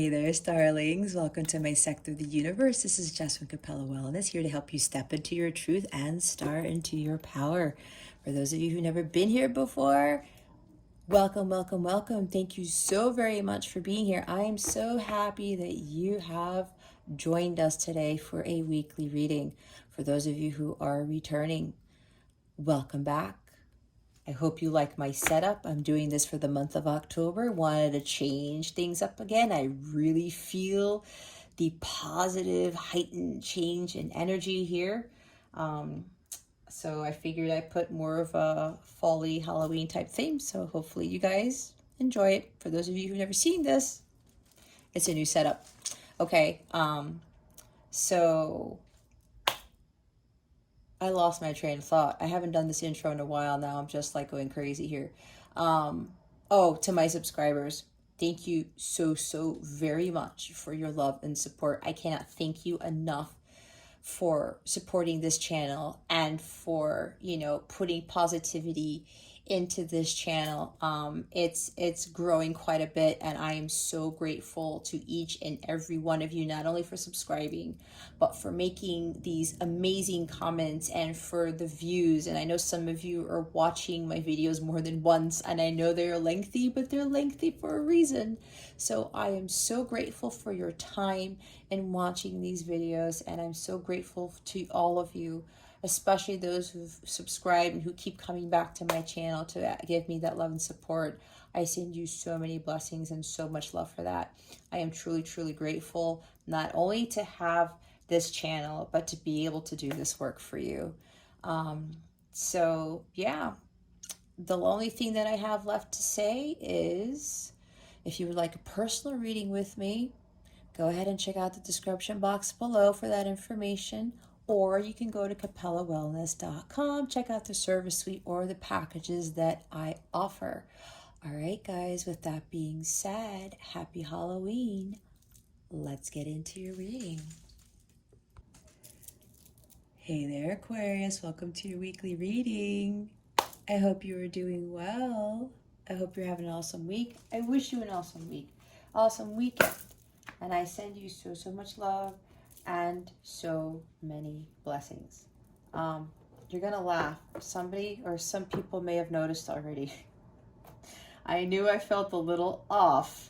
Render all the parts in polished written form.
Hey there, starlings. Welcome to my sector of the universe. This is Jess from Capella Wellness, here to help you step into your truth and start into your power. For those of you who've never been here before, welcome, welcome, welcome. Thank you so very much for being here. I am so happy that you have joined us today for a weekly reading. For those of you who are returning, welcome back. I hope you like my setup. I'm doing this for the month of October. Wanted to change things up again. I really feel the positive, heightened change in energy here. So I figured I'd put more of a fall-y Halloween type theme. So hopefully you guys enjoy it. For those of you who've never seen this, it's a new setup. Okay, so I lost my train of thought. I haven't done this intro in a while now. I'm just like going crazy here. To my subscribers, thank you so very much for your love and support. I cannot thank you enough for supporting this channel and for, putting positivity into this channel. It's growing quite a bit, and I am so grateful to each and every one of you, not only for subscribing, but for making these amazing comments and for the views. And I know some of you are watching my videos more than once, and I know they're lengthy, but they're lengthy for a reason. So I am so grateful for your time in watching these videos, and I'm so grateful to all of you, especially those who've subscribed and who keep coming back to my channel to give me that love and support. I send you so many blessings and so much love for that. I am truly grateful, not only to have this channel, but to be able to do this work for you. So yeah, the only thing that I have left to say is, if you would like a personal reading with me, go ahead and check out the description box below for that information. Or you can go to capellawellness.com, check out the service suite or the packages that I offer. All right, guys, with that being said, happy Halloween. Let's get into your reading. Hey there, Aquarius. Welcome to your weekly reading. I hope you are doing well. I hope you're having an awesome week. I wish you an awesome week, awesome weekend. And I send you so much love and so many blessings. You're gonna laugh. Somebody or some people may have noticed already. I knew I felt a little off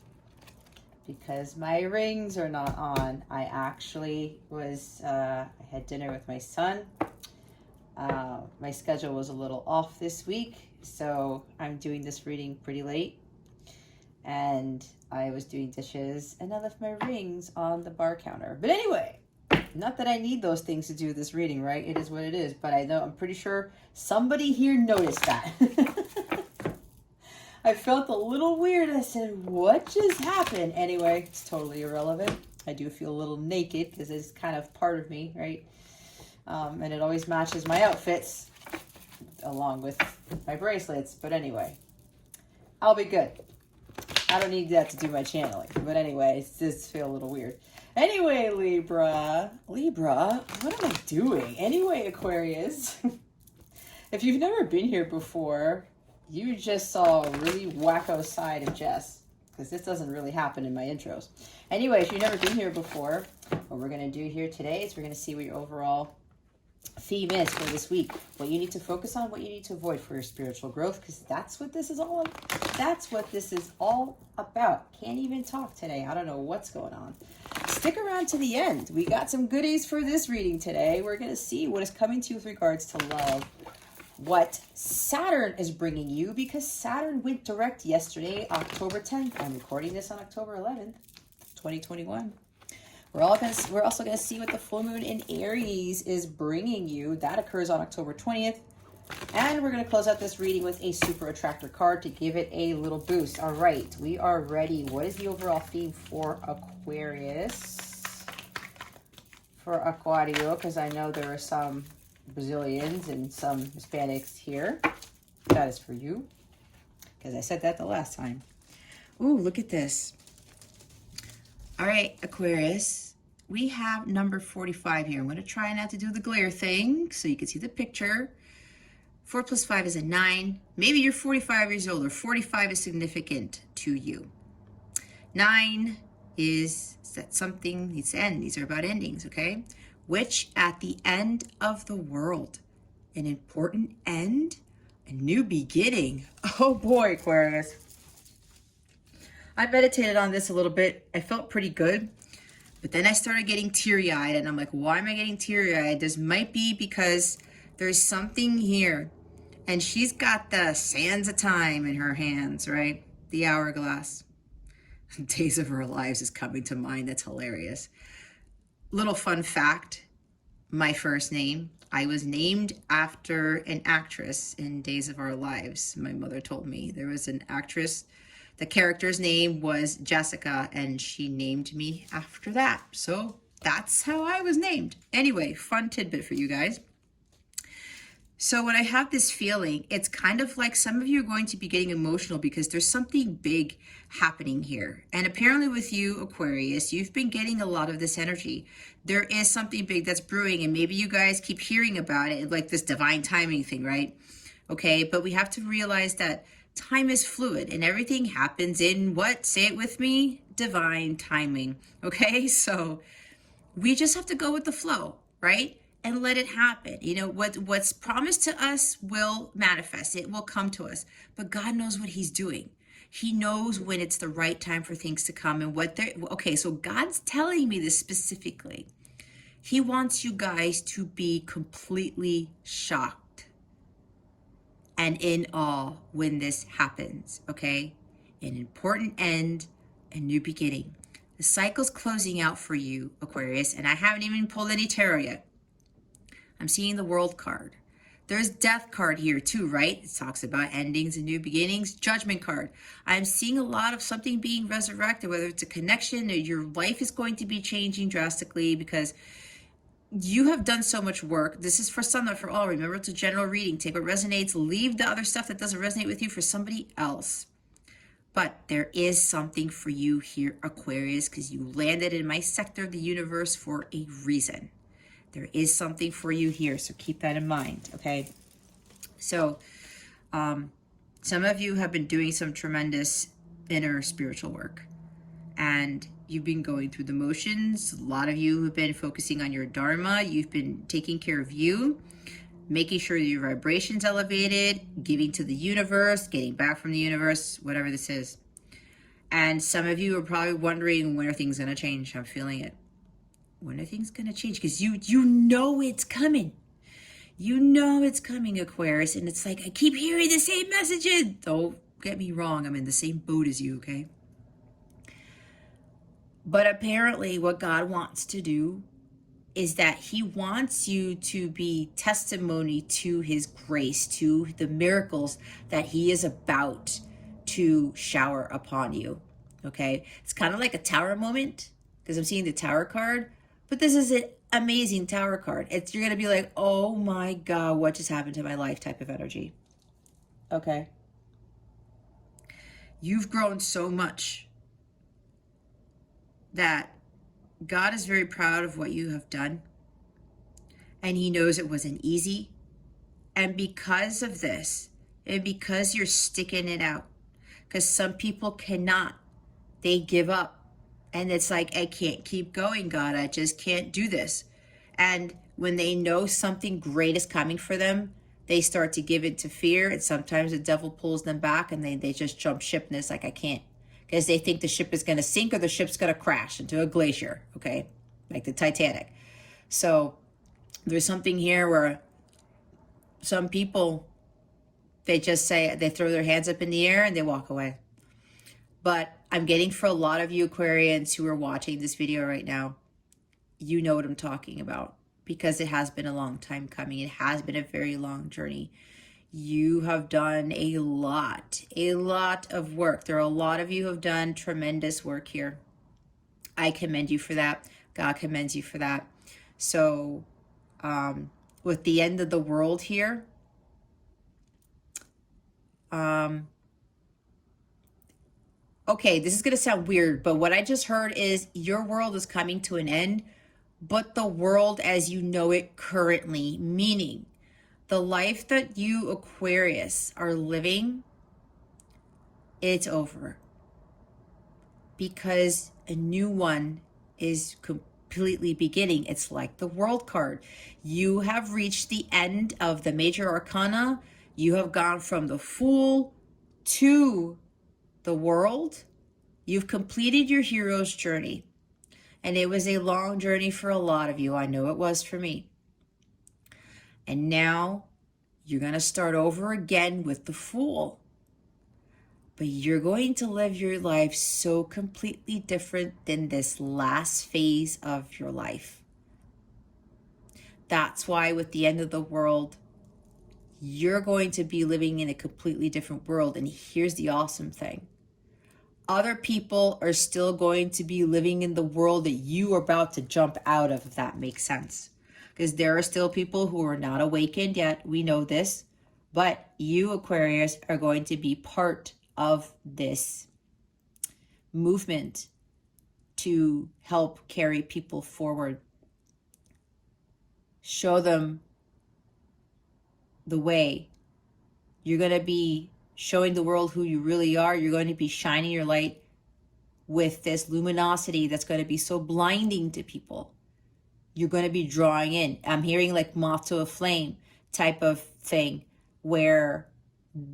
because my rings are not on. I actually I had dinner with my son. My schedule was a little off this week, so I'm doing this reading pretty late. And I was doing dishes and I left my rings on the bar counter. But anyway, not that I need those things to do this reading, right? It is what it is. But I'm pretty sure somebody here noticed that. I felt a little weird. I said, what just happened? Anyway, it's totally irrelevant. I do feel a little naked because it's kind of part of me, right? And it always matches my outfits along with my bracelets. But anyway, I'll be good. I don't need that to do my channeling. But anyway, it just feel a little weird. Anyway, Libra, what am I doing? Anyway, Aquarius, if you've never been here before, you just saw a really wacko side of Jess, because this doesn't really happen in my intros. Anyway, if you've never been here before, what we're going to do here today is we're going to see what your overall theme is for this week, what you need to focus on, what you need to avoid for your spiritual growth, because that's what this is all about. Can't even talk today. I don't know what's going on. Stick around to the end. We got some goodies for this reading today. We're going to see what is coming to you with regards to love, what Saturn is bringing you, because Saturn went direct yesterday, October 10th. I'm recording this on October 11th, 2021. We're also going to see what the full moon in Aries is bringing you. That occurs on October 20th. And we're going to close out this reading with a super attractor card to give it a little boost. All right, we are ready. What is the overall theme for Aquarius? For Aquario, because I know there are some Brazilians and some Hispanics here. That is for you, because I said that the last time. Ooh, look at this. All right, Aquarius, we have number 45 here. I'm going to try not to do the glare thing so you can see the picture. 4 plus 5 is a 9. Maybe you're 45 years old, or 45 is significant to you. 9 is that something needs to end. These are about endings, okay? Which at the end of the world, an important end, a new beginning. Oh boy, Aquarius. I meditated on this a little bit. I felt pretty good. But then I started getting teary-eyed, and I'm like, why am I getting teary-eyed? This might be because there's something here. And she's got the sands of time in her hands, right? The hourglass. Days of Our Lives is coming to mind. That's hilarious. Little fun fact, my first name, I was named after an actress in Days of Our Lives. My mother told me there was an actress. The character's name was Jessica, and she named me after that. So that's how I was named. Anyway, fun tidbit for you guys. So when I have this feeling, it's kind of like some of you are going to be getting emotional because there's something big happening here. And apparently with you, Aquarius, you've been getting a lot of this energy. There is something big that's brewing, and maybe you guys keep hearing about it, like this divine timing thing, right? Okay, but we have to realize that time is fluid and everything happens in what? Say it with me, divine timing. Okay, so we just have to go with the flow, right? And let it happen. You know, what's promised to us will manifest. It will come to us. But God knows what he's doing. He knows when it's the right time for things to come and what they're, okay, so God's telling me this specifically. He wants you guys to be completely shocked and in awe when this happens, okay? An important end, a new beginning. The cycle's closing out for you, Aquarius, and I haven't even pulled any tarot yet. I'm seeing the World card. There's Death card here too, right? It talks about endings and new beginnings. Judgment card. I'm seeing a lot of something being resurrected, whether it's a connection or your life is going to be changing drastically because you have done so much work. This is for some, not for all. Remember, it's a general reading. Take what resonates, leave the other stuff that doesn't resonate with you for somebody else. But there is something for you here, Aquarius, because you landed in my sector of the universe for a reason. There is something for you here, so keep that in mind, okay? So, some of you have been doing some tremendous inner spiritual work, and you've been going through the motions. A lot of you have been focusing on your dharma. You've been taking care of you, making sure your vibration's elevated, giving to the universe, getting back from the universe, whatever this is. And some of you are probably wondering, when are things going to change? I'm feeling it. When are things going to change? Because you know it's coming. You know it's coming, Aquarius. And it's like, I keep hearing the same messages. Don't get me wrong. I'm in the same boat as you, okay? But apparently what God wants to do is that he wants you to be testimony to his grace, to the miracles that he is about to shower upon you, okay? It's kind of like a tower moment because I'm seeing the tower card, but this is an amazing tower card. You're going to be like, oh my God, what just happened to my life type of energy, okay? You've grown so much that God is very proud of what you have done, and he knows it wasn't easy. And because of this, and because you're sticking it out, because some people cannot, they give up. And it's like, I can't keep going, God. I just can't do this. And when they know something great is coming for them, they start to give in to fear. And sometimes the devil pulls them back and they just jump ship, and it's like, I can't. Because they think the ship is going to sink or the ship's going to crash into a glacier, okay? Like the Titanic. So there's something here where some people, they just say, they throw their hands up in the air and they walk away. But I'm getting for a lot of you Aquarians who are watching this video right now, you know what I'm talking about, because it has been a long time coming. It has been a very long journey. You have done a lot of work. There are a lot of you who have done tremendous work here. I commend you for that. God commends you for that. So with the end of the world here, okay, this is going to sound weird, but what I just heard is your world is coming to an end, but the world as you know it currently, meaning the life that you Aquarius are living, it's over. Because a new one is completely beginning. It's like the World card. You have reached the end of the major arcana. You have gone from the Fool to the World. You've completed your hero's journey. And it was a long journey for a lot of you. I know it was for me. And now you're going to start over again with the Fool. But you're going to live your life so completely different than this last phase of your life. That's why with the end of the world, you're going to be living in a completely different world. And here's the awesome thing. Other people are still going to be living in the world that you are about to jump out of, if that makes sense. Because there are still people who are not awakened yet. We know this. But you, Aquarius, are going to be part of this movement to help carry people forward. Show them the way. You're going to be showing the world who you really are. You're going to be shining your light with this luminosity that's going to be so blinding to people. You're going to be drawing in. I'm hearing like moth to a flame type of thing, where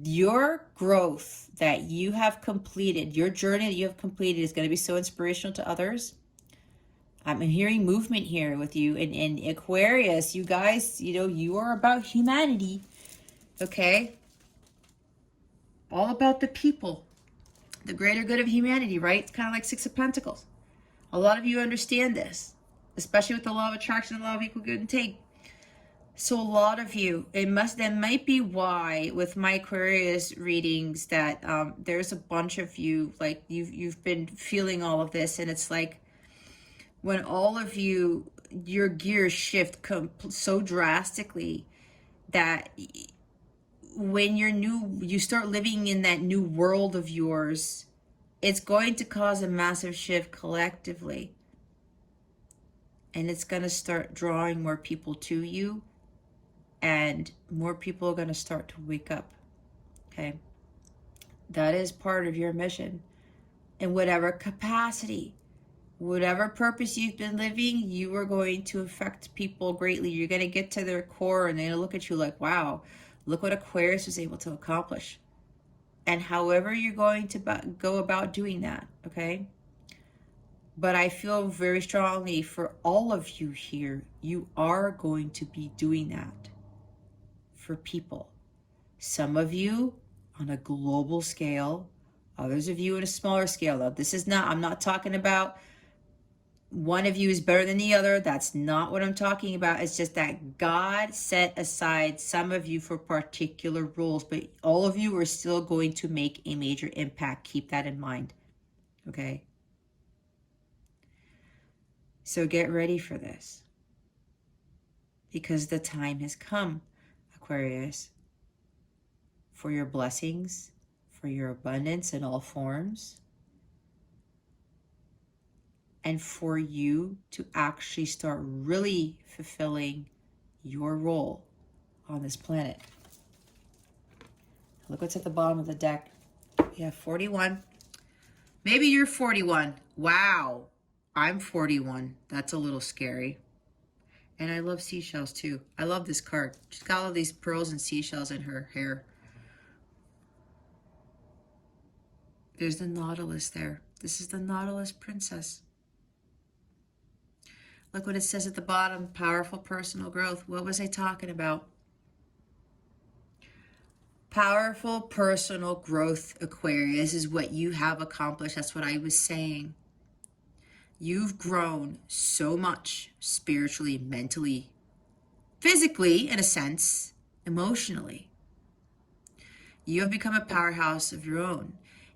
your growth that you have completed, your journey that you have completed, is going to be so inspirational to others. I'm hearing movement here with you. And Aquarius, you guys, you know, you are about humanity. Okay? All about the people. The greater good of humanity, right? It's kind of like Six of Pentacles. A lot of you understand this, especially with the law of attraction and law of equal give and take. So a lot of you, that might be why with my Aquarius readings that there's a bunch of you, like you've been feeling all of this, and it's like when all of you, your gears shift so drastically that when you start living in that new world of yours, it's going to cause a massive shift collectively. And it's going to start drawing more people to you. And more people are going to start to wake up. Okay? That is part of your mission. In whatever capacity, whatever purpose you've been living, you are going to affect people greatly. You're going to get to their core and they're going to look at you like, wow, look what Aquarius was able to accomplish. And however you're going to go about doing that, okay? But I feel very strongly for all of you here, you are going to be doing that for people. Some of you on a global scale, others of you on a smaller scale. Though this is not, I'm not talking about one of you is better than the other. That's not what I'm talking about. It's just that God set aside some of you for particular roles, but all of you are still going to make a major impact. Keep that in mind, okay? So get ready for this, because the time has come, Aquarius, for your blessings, for your abundance in all forms, and for you to actually start really fulfilling your role on this planet. Look what's at the bottom of the deck. We have 41. Maybe you're 41. Wow. I'm 41. That's a little scary. And I love seashells too. I love this card. She's got all these pearls and seashells in her hair. There's the Nautilus there. This is the Nautilus Princess. Look what it says at the bottom. Powerful personal growth. What was I talking about? Powerful personal growth, Aquarius, is what you have accomplished. That's what I was saying. You've grown so much spiritually, mentally, physically, in a sense, emotionally. You have become a powerhouse of your own.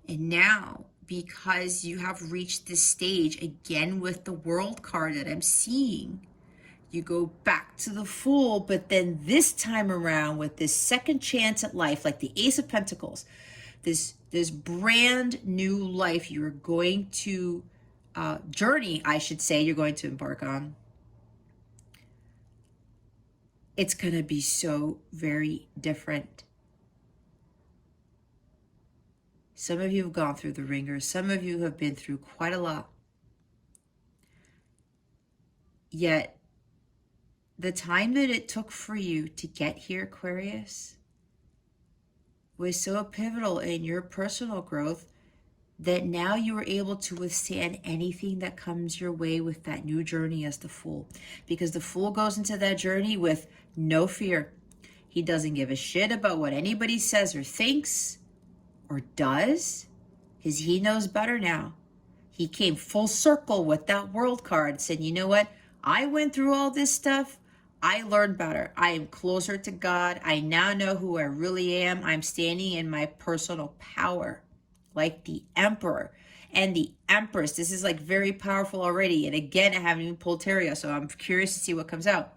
And now, because you have reached this stage, again with the World card that I'm seeing, you go back to the Fool, but then this time around with this second chance at life, like the Ace of Pentacles, this brand new life you're going to journey, I should say, you're going to embark on. It's going to be so very different. Some of you have gone through the ringer. Some of you have been through quite a lot. Yet, the time that it took for you to get here, Aquarius, was so pivotal in your personal growth that now you are able to withstand anything that comes your way with that new journey as the Fool. Because the Fool goes into that journey with no fear. He doesn't give a shit about what anybody says or thinks or does, because he knows better now. He came full circle with that World card, said, you know what? I went through all this stuff. I learned better. I am closer to God. I now know who I really am. I'm standing in my personal power, like the Emperor and the Empress. This is like very powerful already. And again, I haven't even pulled tarot, so I'm curious to see what comes out.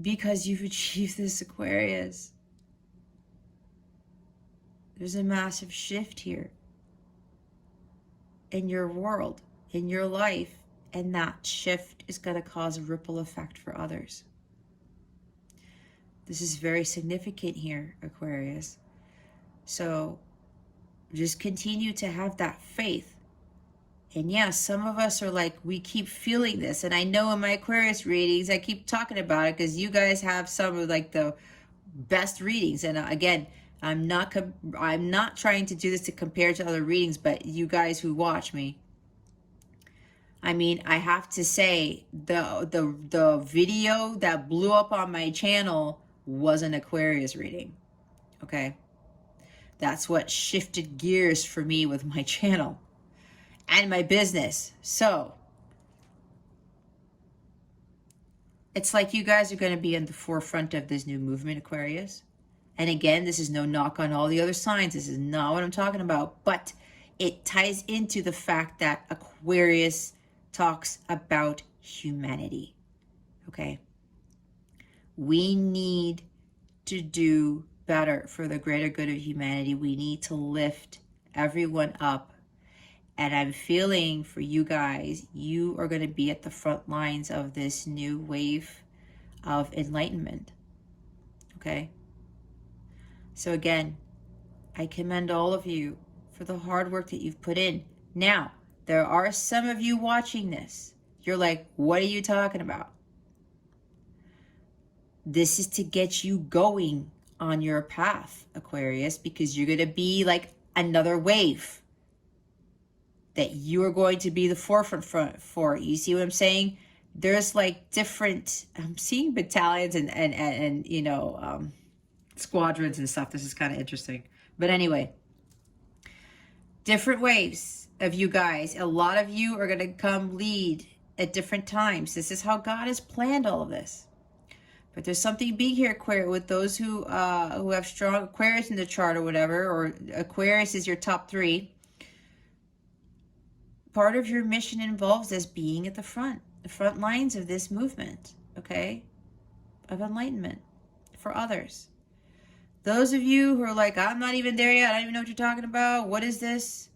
Because you've achieved this, Aquarius. There's a massive shift here in your world, in your life, and that shift is going to cause a ripple effect for others. This is very significant here, Aquarius. So just continue to have that faith. And yeah, some of us are like, we keep feeling this. And I know in my Aquarius readings, I keep talking about it because you guys have some of like the best readings. And again, I'm not trying to do this to compare to other readings, but you guys who watch me, I mean, I have to say the video that blew up on my channel was an Aquarius reading. Okay. That's what shifted gears for me with my channel and my business. So it's like you guys are going to be in the forefront of this new movement, Aquarius. And again, this is no knock on all the other signs. This is not what I'm talking about. But it ties into the fact that Aquarius talks about humanity. Okay? We need to do better for the greater good of humanity. We need to lift everyone up. And I'm feeling for you guys, you are going to be at the front lines of this new wave of enlightenment. Okay? So again, I commend all of you for the hard work that you've put in. Now, there are some of you watching this. You're like, what are you talking about? This is to get you going on your path, Aquarius, because you're going to be like another wave that you are going to be the forefront for. You see what I'm saying? There's like different, I'm seeing battalions and you know, squadrons and stuff. This is kind of interesting. But anyway, different waves of you guys. A lot of you are going to come lead at different times. This is how God has planned all of this. But there's something big here, Aquarius, with those who have strong Aquarius in the chart or whatever, or Aquarius is your top 3. Part of your mission involves us being at the front lines of this movement, okay, of enlightenment for others. Those of you who are like, I'm not even there yet, I don't even know what you're talking about, what is this?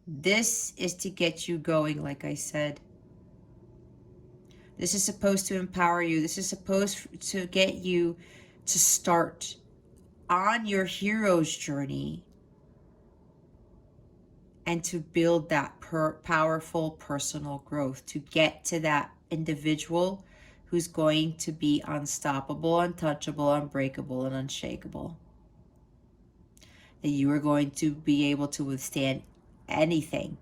This is to get you going, like I said. This is supposed to empower you. This is supposed to get you to start on your hero's journey and to build that powerful personal growth, to get to that individual who's going to be unstoppable, untouchable, unbreakable, and unshakable. That you are going to be able to withstand anything.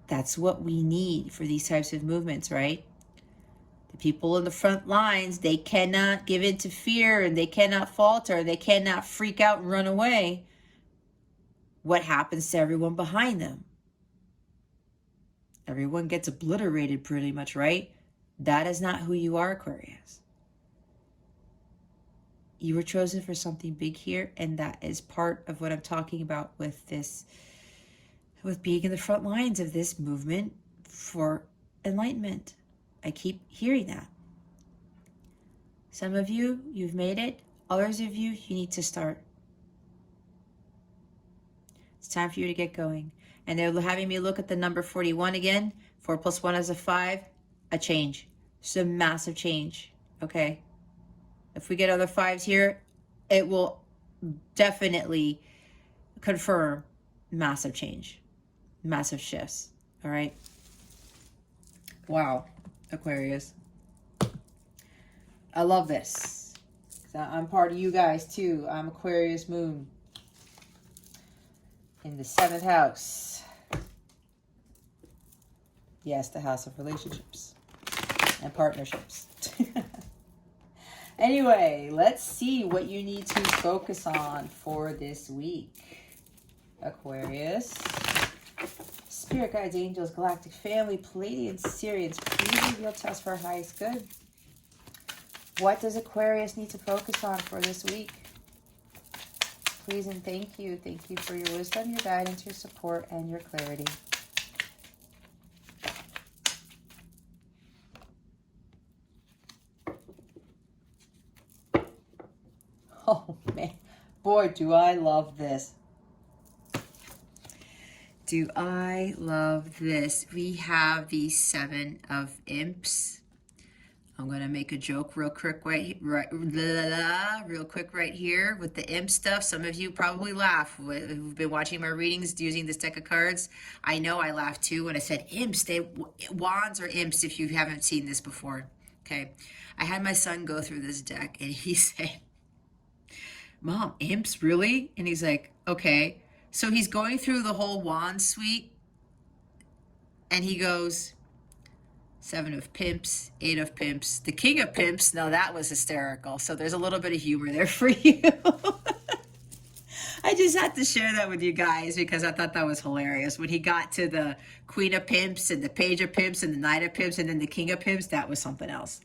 That's what we need for these types of movements, right? The people in the front lines, they cannot give in to fear, and they cannot falter, they cannot freak out and run away. What happens to everyone behind them? Everyone gets obliterated pretty much, right? That is not who you are, Aquarius. You were chosen for something big here, and that is part of what I'm talking about with this, with being in the front lines of this movement for enlightenment. I keep hearing that. Some of you, you've made it. Others of you, you need to start. It's time for you to get going. And they're having me look at the number 41 again. 4 plus 1 is a 5. A change. It's a massive change. Okay. If we get other 5s here, it will definitely confirm massive change. massive shifts. All right. Wow, Aquarius. I love this. I'm part of you guys too. I'm Aquarius moon in the 7th house. Yes, the house of relationships and partnerships. Anyway, let's see what you need to focus on for this week, Aquarius. Spirit guides, angels, galactic family, Pleiadians, Sirians, please reveal to us for our highest good. What does Aquarius need to focus on for this week? Please and thank you. Thank you for your wisdom, your guidance, your support, and your clarity. Oh, man. Boy, do I love this. Do I love this. We have the 7 of Imps. I'm going to make a joke real quick real quick right here with the imp stuff. Some of you probably laugh who've been watching my readings using this deck of cards. I know I laughed too when I said imps. Wands or imps if you haven't seen this before. Okay. I had my son go through this deck and he said, Mom, imps, really? And he's like, okay. So he's going through the whole wand suite and he goes, 7 of pimps, 8 of pimps, the king of pimps. Now that was hysterical. So there's a little bit of humor there for you. I just had to share that with you guys because I thought that was hilarious. When he got to the queen of pimps and the page of pimps and the knight of pimps and then the king of pimps, that was something else.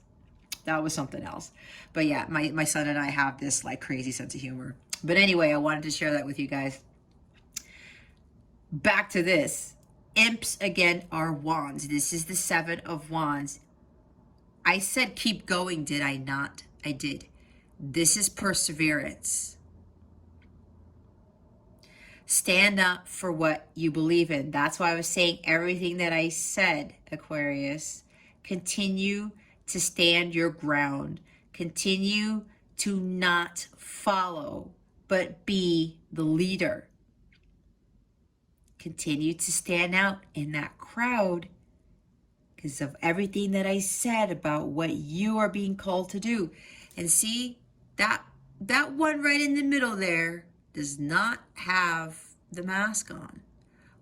That was something else. But yeah, my son and I have this like crazy sense of humor. But anyway, I wanted to share that with you guys. Back to this. Imps, again, are wands. This is the 7 of wands. I said keep going, did I not? I did. This is perseverance. Stand up for what you believe in. That's why I was saying everything that I said, Aquarius. Continue to stand your ground. Continue to not follow, but be the leader. Continue to stand out in that crowd because of everything that I said about what you are being called to do. And see, that one right in the middle there does not have the mask on.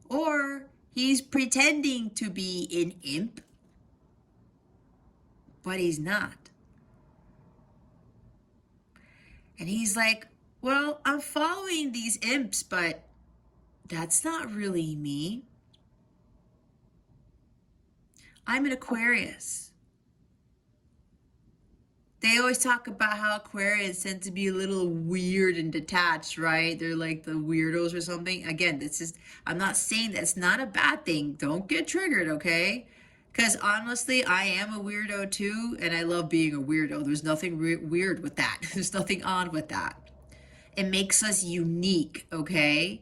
Or he's pretending to be an imp, but he's not. And he's like, well, I'm following these imps, but that's not really me. I'm an Aquarius. They always talk about how Aquarians tend to be a little weird and detached, right? They're like the weirdos or something. Again, I'm not saying that's not a bad thing. Don't get triggered, okay? Because honestly, I am a weirdo too, and I love being a weirdo. There's nothing weird with that. There's nothing odd with that. It makes us unique, okay?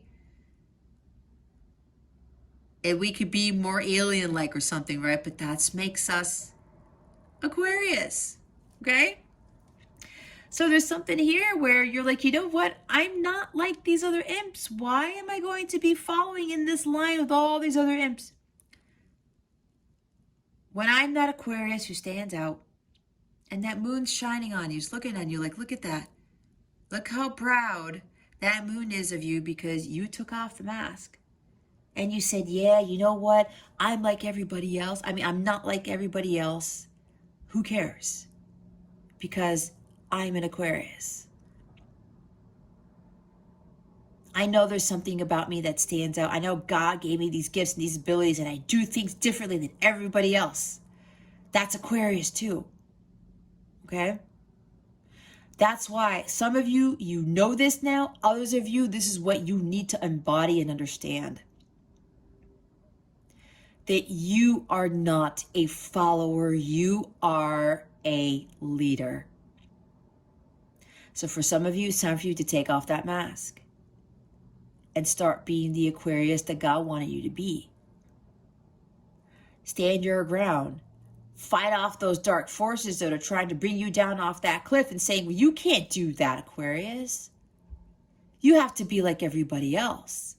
And we could be more alien-like or something, right? But that makes us Aquarius, okay? So there's something here where you're like, you know what? I'm not like these other imps. Why am I going to be following in this line with all these other imps? When I'm that Aquarius who stands out and that moon's shining on you, it's looking on you like, look at that. Look how proud that moon is of you because you took off the mask. And you said, yeah, you know what? I'm like everybody else. I mean, I'm not like everybody else. Who cares? Because I'm an Aquarius. I know there's something about me that stands out. I know God gave me these gifts and these abilities, and I do things differently than everybody else. That's Aquarius too. Okay? That's why some of you, you know this now. Others of you, this is what you need to embody and understand. That you are not a follower, you are a leader. So for some of you, it's time for you to take off that mask and start being the Aquarius that God wanted you to be. Stand your ground. Fight off those dark forces that are trying to bring you down off that cliff and saying, well, you can't do that, Aquarius. You have to be like everybody else.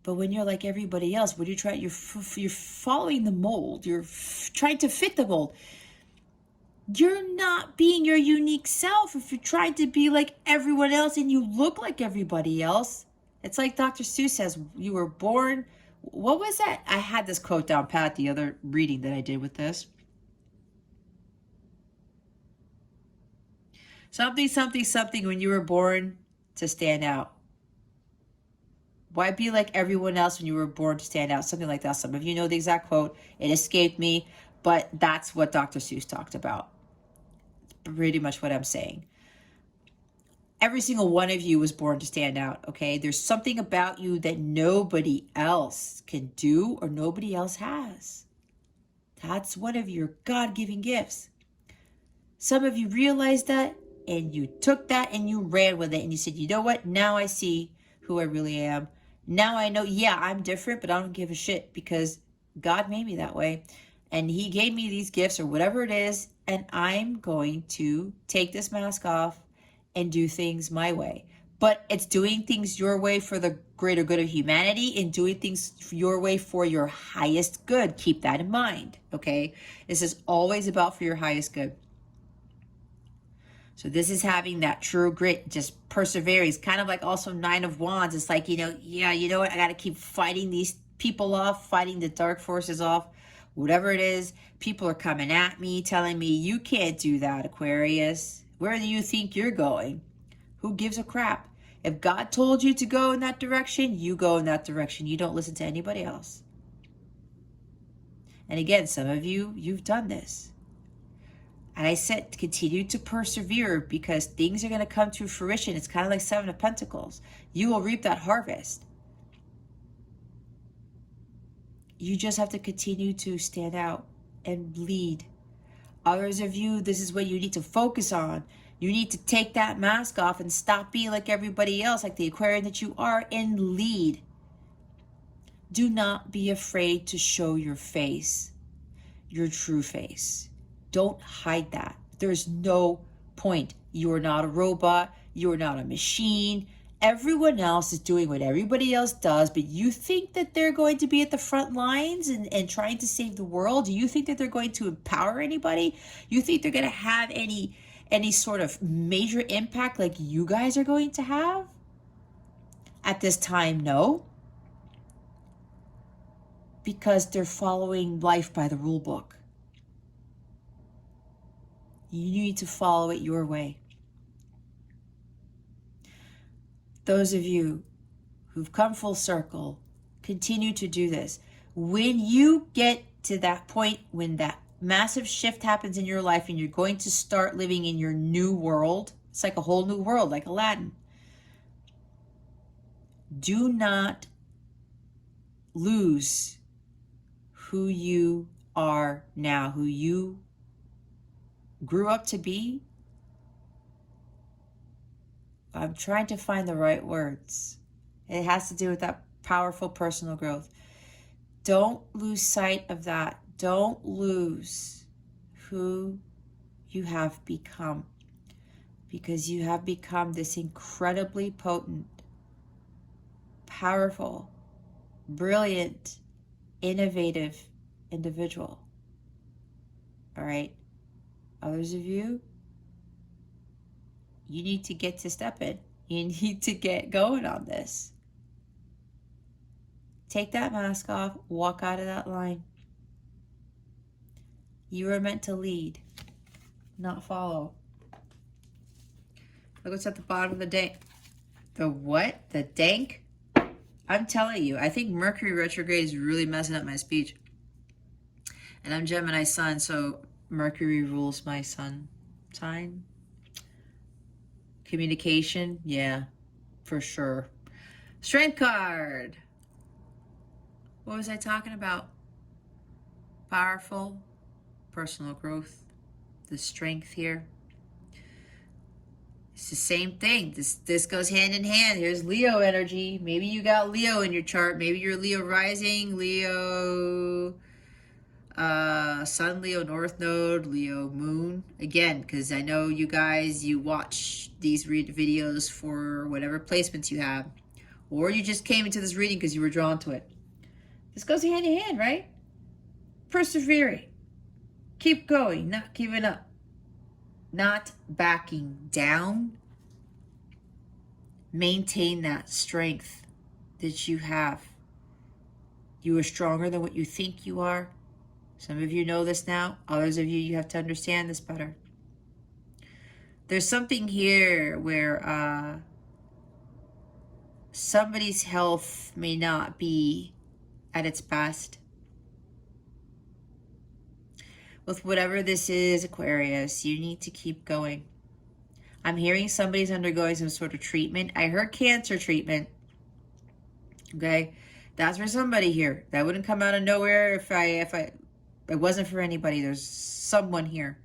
But when you're like everybody else, when you're following the mold, you're trying to fit the mold. You're not being your unique self if you're trying to be like everyone else and you look like everybody else. It's like Dr. Seuss says, you were born. What was that? I had this quote down pat the other reading that I did with this. Something, something, something when you were born to stand out. Why be like everyone else when you were born to stand out? Something like that. Some of you know the exact quote. It escaped me, but that's what Dr. Seuss talked about. It's pretty much what I'm saying. Every single one of you was born to stand out, okay? There's something about you that nobody else can do or nobody else has. That's one of your God-given gifts. Some of you realized that and you took that and you ran with it and you said, you know what? Now I see who I really am. Now I know, yeah, I'm different, but I don't give a shit because God made me that way. And he gave me these gifts or whatever it is. And I'm going to take this mask off and do things my way. But it's doing things your way for the greater good of humanity and doing things your way for your highest good. Keep that in mind, okay? This is always about for your highest good. So this is having that true grit, just persevering. It's kind of like also Nine of Wands. It's like, yeah, you know what? I got to keep fighting these people off, fighting the dark forces off, whatever it is. People are coming at me, telling me, you can't do that, Aquarius. Where do you think you're going? Who gives a crap? If God told you to go in that direction, you go in that direction. You don't listen to anybody else. And again, some of you, you've done this. And I said, continue to persevere because things are going to come to fruition. It's kind of like Seven of Pentacles. You will reap that harvest. You just have to continue to stand out and lead. Others of you, this is what you need to focus on. You need to take that mask off and stop being like everybody else, like the Aquarian that you are, and lead. Do not be afraid to show your face, your true face. Don't hide that. There's no point. You are not a robot. You are not a machine. Everyone else is doing what everybody else does, but you think that they're going to be at the front lines and trying to save the world? Do you think that they're going to empower anybody? You think they're going to have any sort of major impact like you guys are going to have? At this time, no. Because they're following life by the rule book. You need to follow it your way. Those of you who've come full circle, continue to do this. When you get to that point, when that massive shift happens in your life and you're going to start living in your new world, it's like a whole new world, like Aladdin. Do not lose who you are now, who you grew up to be. I'm trying to find the right words. It has to do with that powerful personal growth. Don't lose sight of that. Don't lose who you have become, because you have become this incredibly potent, powerful, brilliant, innovative individual. All right? Others of you, you need to get to stepping. You need to get going on this. Take that mask off. Walk out of that line. You are meant to lead, not follow. Look what's at the bottom of the dank. The what? The dank? I'm telling you, I think Mercury retrograde is really messing up my speech. And I'm Gemini sun, so Mercury rules my sun sign. Communication, yeah, for sure. Strength card. What was I talking about? Powerful, personal growth, the strength here. It's the same thing. This goes hand in hand. Here's Leo energy. Maybe you got Leo in your chart. Maybe you're Leo rising, Leo Sun, Leo North Node, Leo Moon. Again, because I know you guys, you watch these videos for whatever placements you have. or you just came into this reading because you were drawn to it. This goes hand in hand, right? Persevering. Keep going, not giving up. Not backing down. Maintain that strength that you have. You are stronger than what you think you are. Some of you know this now. Others of you, you have to understand this better. There's something here where somebody's health may not be at its best. With whatever this is, Aquarius, you need to keep going. I'm hearing somebody's undergoing some sort of treatment. I heard cancer treatment. Okay, that's for somebody here. That wouldn't come out of nowhere if it wasn't for anybody. There's someone here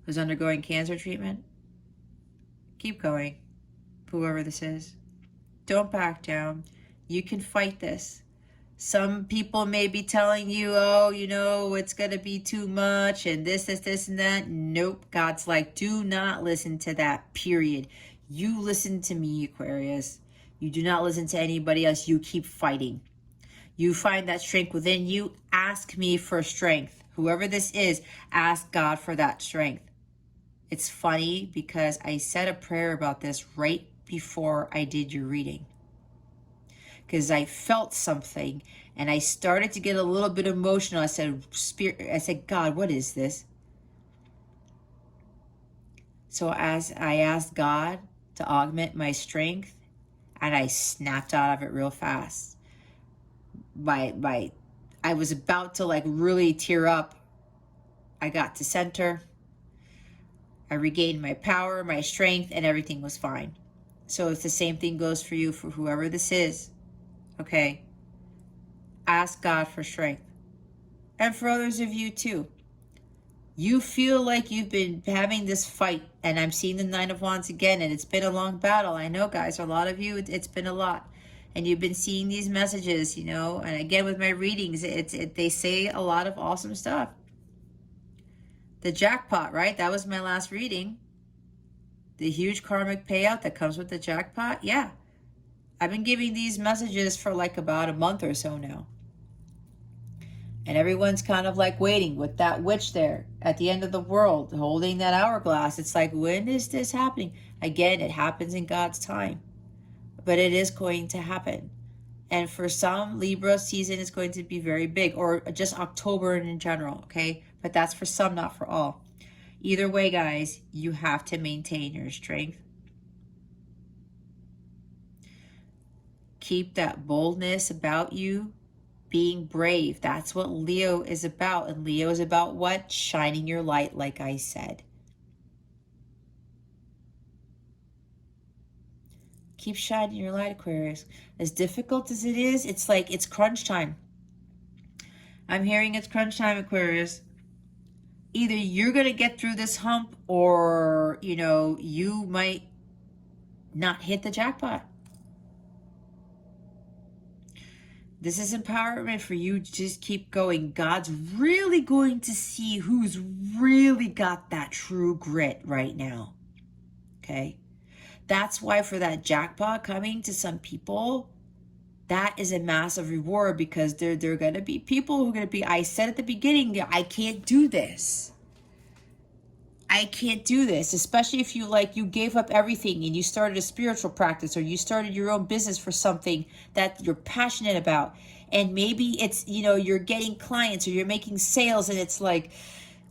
who's undergoing cancer treatment. Keep going, whoever this is. Don't back down. You can fight this. Some people may be telling you, oh, you know, it's going to be too much and this, and that. Nope. God's like, do not listen to that, period. You listen to me, Aquarius. You do not listen to anybody else. You keep fighting. You find that strength within you. Ask me for strength. Whoever this is, ask God for that strength. It's funny because I said a prayer about this right before I did your reading, because I felt something and I started to get a little bit emotional. I said, God, what is this? So as I asked God to augment my strength, and I snapped out of it real fast. I was about to like really tear up. I got to center. I regained my power, my strength, and everything was fine. So if the same thing goes for you, for whoever this is, okay, ask God for strength. And for others of you too. You feel like you've been having this fight, and I'm seeing the Nine of Wands again, and it's been a long battle. I know, guys, a lot of you, it's been a lot. And you've been seeing these messages, you know, and again with my readings, they say a lot of awesome stuff. The jackpot, right? That was my last reading. The huge karmic payout that comes with the jackpot. Yeah. I've been giving these messages for like about a month or so now. And everyone's kind of like waiting with that witch there at the end of the world, holding that hourglass. It's like, when is this happening? Again, it happens in God's time. But it is going to happen. And for some, Libra season is going to be very big, or just October in general, okay? But that's for some, not for all. Either way, guys, you have to maintain your strength. Keep that boldness about you. Being brave. That's what Leo is about. And Leo is about what? Shining your light, like I said. Keep shining your light, Aquarius. As difficult as it is, it's like it's crunch time. I'm hearing it's crunch time, Aquarius. Either you're going to get through this hump, or, you know, you might not hit the jackpot. This is empowerment for you to just keep going. God's really going to see who's really got that true grit right now. Okay? That's why for that jackpot coming to some people, that is a massive reward, because there are going to be people who are going to be, I said at the beginning, I can't do this. I can't do this, especially if you gave up everything and you started a spiritual practice, or you started your own business for something that you're passionate about. And maybe it's, you know, you're getting clients or you're making sales, and it's like,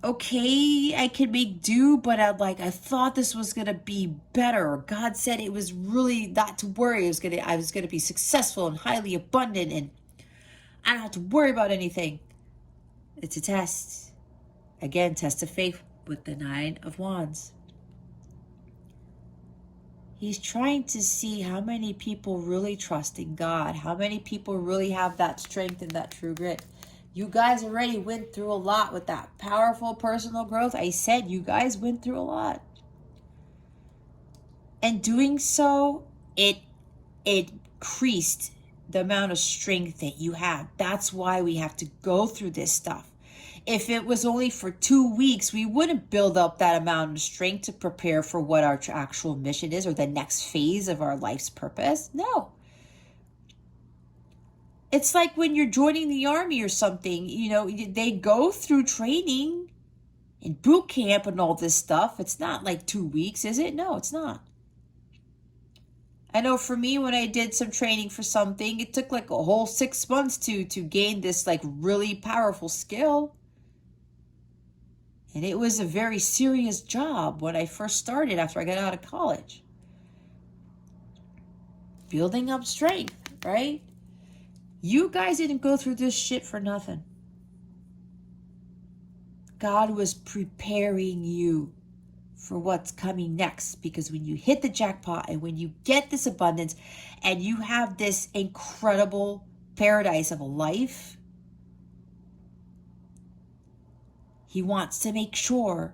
okay, I can make do, but I thought this was going to be better. God said it was really not to worry. I was going to be successful and highly abundant, and I don't have to worry about anything. It's a test. Again, test of faith with the Nine of Wands. He's trying to see how many people really trust in God, how many people really have that strength and that true grit. You guys already went through a lot with that powerful personal growth. I said you guys went through a lot. And doing so, it increased the amount of strength that you have. That's why we have to go through this stuff. if it was only for 2 weeks, we wouldn't build up that amount of strength to prepare for what our actual mission is or the next phase of our life's purpose. No. It's like when you're joining the army or something, you know, they go through training and boot camp and all this stuff. It's not like 2 weeks, is it? No, it's not. I know for me, when I did some training for something, it took like a whole 6 months to gain this like really powerful skill. And it was a very serious job when I first started after I got out of college. Building up strength, right? You guys didn't go through this shit for nothing. God was preparing you for what's coming next, because when you hit the jackpot and when you get this abundance and you have this incredible paradise of a life, he wants to make sure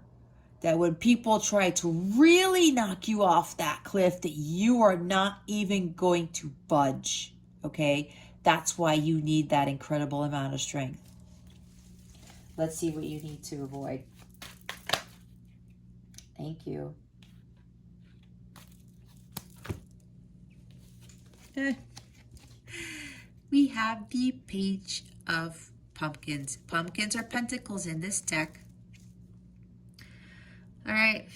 that when people try to really knock you off that cliff, that you are not even going to budge, okay? That's why you need that incredible amount of strength. Let's see what you need to avoid. Thank you. We have the Page of Pumpkins. Pumpkins are pentacles in this deck. All right.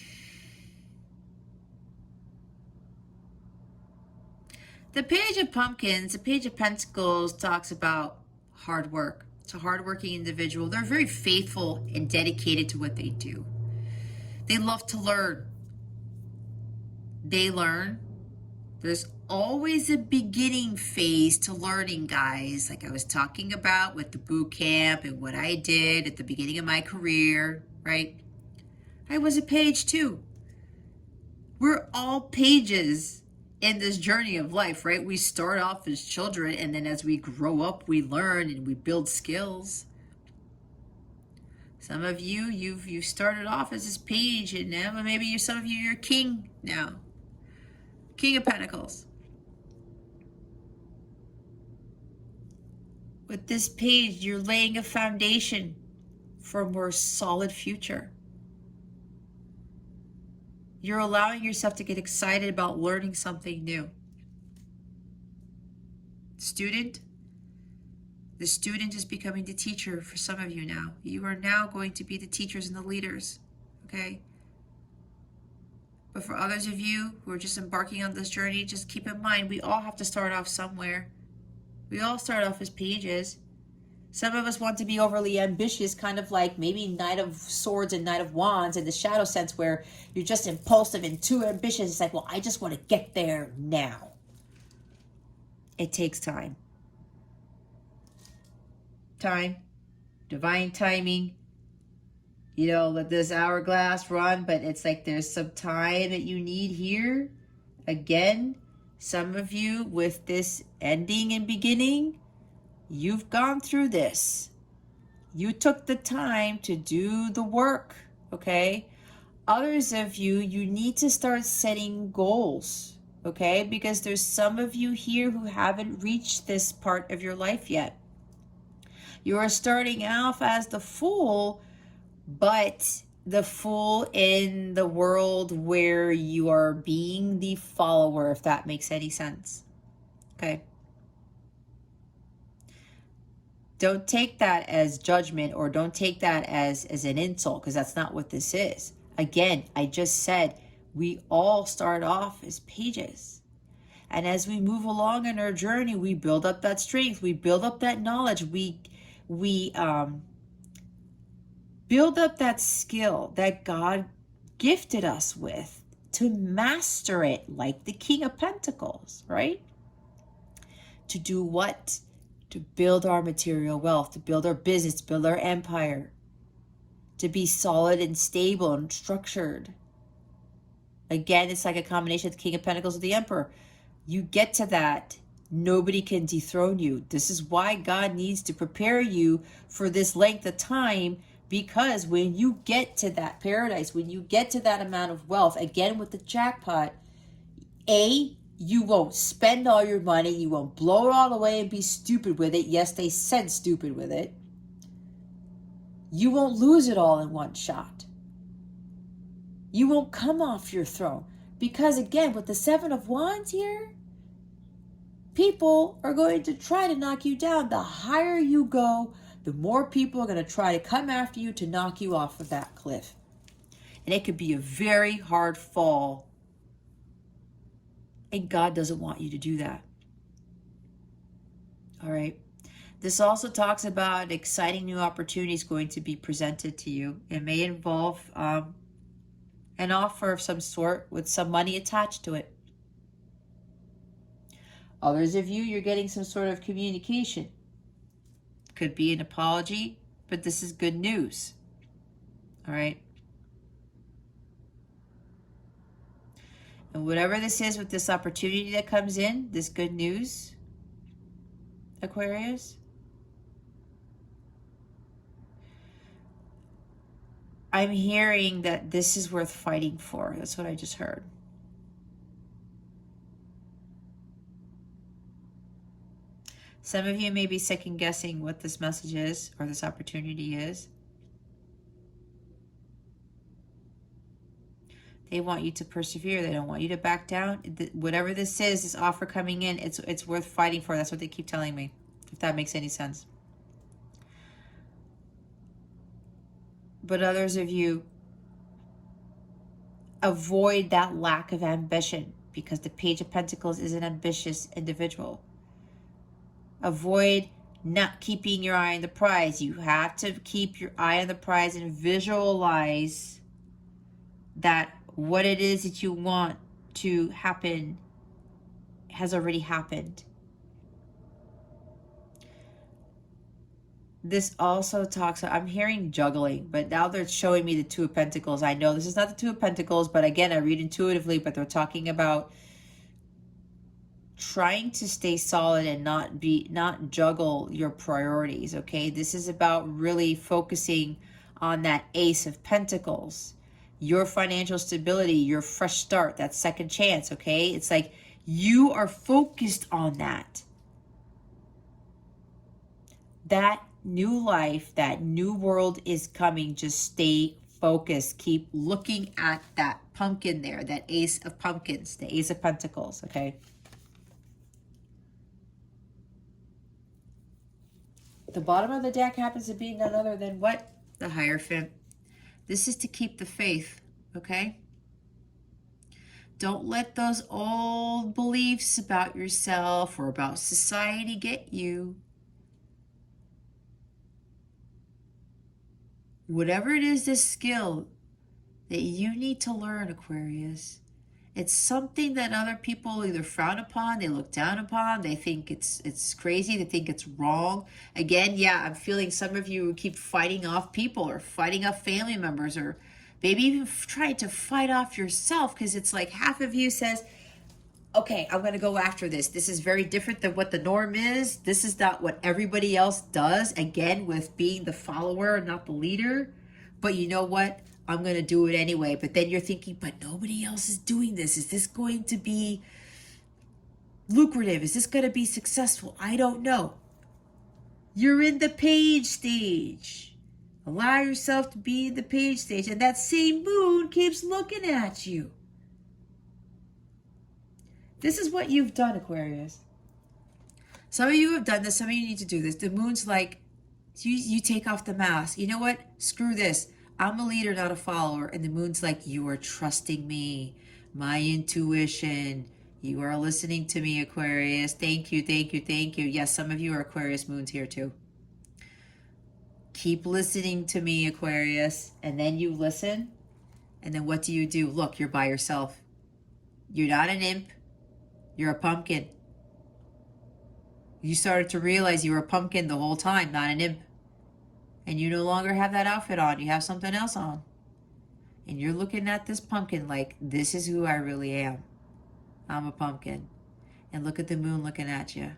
The Page of Pumpkins, the Page of Pentacles talks about hard work. It's a hardworking individual. They're very faithful and dedicated to what they do. They love to learn. They learn. There's always a beginning phase to learning, guys. Like I was talking about with the boot camp and what I did at the beginning of my career, right? I was a page too. We're all pages in this journey of life, right? We start off as children, and then as we grow up, we learn and we build skills. Some of you, you've started off as this page, and now maybe some of you, you're king now. King of Pentacles. With this page, you're laying a foundation for a more solid future. You're allowing yourself to get excited about learning something new. Student, the student is becoming the teacher for some of you now. You are now going to be the teachers and the leaders, okay? But for others of you who are just embarking on this journey, just keep in mind, we all have to start off somewhere. We all start off as pages. Some of us want to be overly ambitious, kind of like maybe Knight of Swords and Knight of Wands in the shadow sense, where you're just impulsive and too ambitious. It's like, well, I just want to get there now. It takes time. Time, divine timing. You know, let this hourglass run, but it's like there's some time that you need here. Again, some of you with this ending and beginning, you've gone through this. You took the time to do the work, okay? Others of you, you need to start setting goals, okay? Because there's some of you here who haven't reached this part of your life yet. You are starting off as the Fool, but the fool in the world where you are being the follower, if that makes any sense, okay? Don't take that as judgment, or don't take that as an insult, because that's not what this is. Again, I just said we all start off as pages. And as we move along in our journey, we build up that strength. We build up that knowledge. We build up that skill that God gifted us with to master it, like the King of Pentacles, right? To do what? To build our material wealth, to build our business, to build our empire, to be solid and stable and structured. Again, it's like a combination of the King of Pentacles with the Emperor. You get to that, nobody can dethrone you. This is why God needs to prepare you for this length of time, because when you get to that paradise, when you get to that amount of wealth, again with the jackpot, you won't spend all your money, you won't blow it all away and be stupid with it. Yes, they said stupid with it. You won't lose it all in one shot. You won't come off your throne. Because again, with the Seven of Wands here, people are going to try to knock you down. The higher you go, the more people are going to try to come after you to knock you off of that cliff. And it could be a very hard fall. And God doesn't want you to do that. All right. This also talks about exciting new opportunities going to be presented to you. It may involve an offer of some sort with some money attached to it. Others of you, you're getting some sort of communication. Could be an apology, but this is good news. All right. And whatever this is with this opportunity that comes in, this good news, Aquarius, I'm hearing that this is worth fighting for. That's what I just heard. Some of you may be second guessing what this message is or this opportunity is. They want you to persevere. They don't want you to back down. Whatever this is, this offer coming in, it's worth fighting for. That's what they keep telling me, if that makes any sense. But others of you, avoid that lack of ambition, because the Page of Pentacles is an ambitious individual. Avoid not keeping your eye on the prize. You have to keep your eye on the prize and visualize that what it is that you want to happen has already happened. This also talks, I'm hearing juggling, but now they're showing me the Two of Pentacles. I know this is not the Two of Pentacles, but again, I read intuitively, but they're talking about trying to stay solid and not juggle your priorities. Okay, this is about really focusing on that Ace of Pentacles, your financial stability, your fresh start, that second chance. Okay, it's like you are focused on that new life, that new world is coming. Just stay focused. Keep looking at that pumpkin there, that Ace of Pumpkins, the Ace of Pentacles. Okay, the bottom of the deck happens to be none other than what? The Hierophant. This is to keep the faith, okay? Don't let those old beliefs about yourself or about society get you. Whatever it is, this skill that you need to learn, Aquarius, it's something that other people either frown upon, they look down upon, they think it's crazy, they think it's wrong. Again, yeah, I'm feeling some of you keep fighting off people or fighting off family members, or maybe even trying to fight off yourself, because it's like half of you says, okay, I'm going to go after this. This is very different than what the norm is. This is not what everybody else does. Again, with being the follower, not the leader. But you know what? I'm going to do it anyway. But then you're thinking, but nobody else is doing this. Is this going to be lucrative? Is this going to be successful? I don't know. You're in the page stage. Allow yourself to be in the page stage. And that same moon keeps looking at you. This is what you've done, Aquarius. Some of you have done this. Some of you need to do this. The moon's like, you take off the mask. You know what? Screw this. I'm a leader, not a follower. And the moon's like, you are trusting me, my intuition. You are listening to me, Aquarius. Thank you, thank you, thank you. Yes, some of you are Aquarius moons here too. Keep listening to me, Aquarius. And then you listen. And then what do? Look, you're by yourself. You're not an imp. You're a pumpkin. You started to realize you were a pumpkin the whole time, not an imp. And you no longer have that outfit on. You have something else on. And you're looking at this pumpkin like, this is who I really am. I'm a pumpkin. And look at the moon looking at you.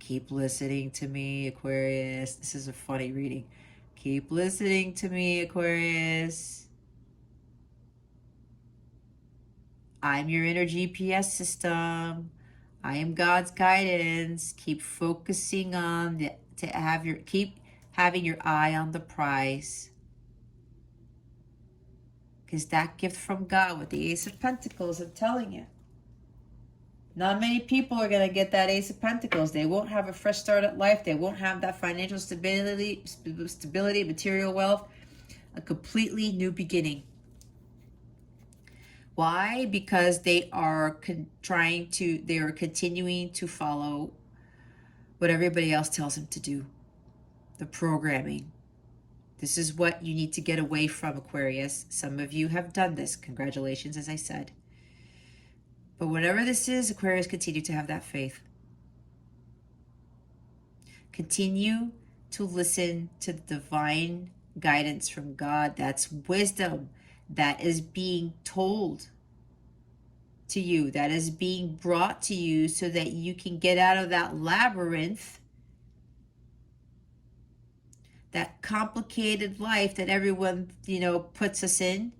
Keep listening to me, Aquarius. This is a funny reading. Keep listening to me, Aquarius. I'm your inner GPS system. I am God's guidance. Keep focusing on keep having your eye on the prize. Because that gift from God with the Ace of Pentacles, I'm telling you. Not many people are going to get that Ace of Pentacles. They won't have a fresh start at life. They won't have that financial stability, material wealth, a completely new beginning. Why? Because they are continuing to follow what everybody else tells them to do. The programming. This is what you need to get away from, Aquarius. Some of you have done this. Congratulations, as I said. But whatever this is, Aquarius, continue to have that faith. Continue to listen to the divine guidance from God. That's wisdom that is being told to you, that is being brought to you so that you can get out of that labyrinth, that complicated life that everyone, puts us in.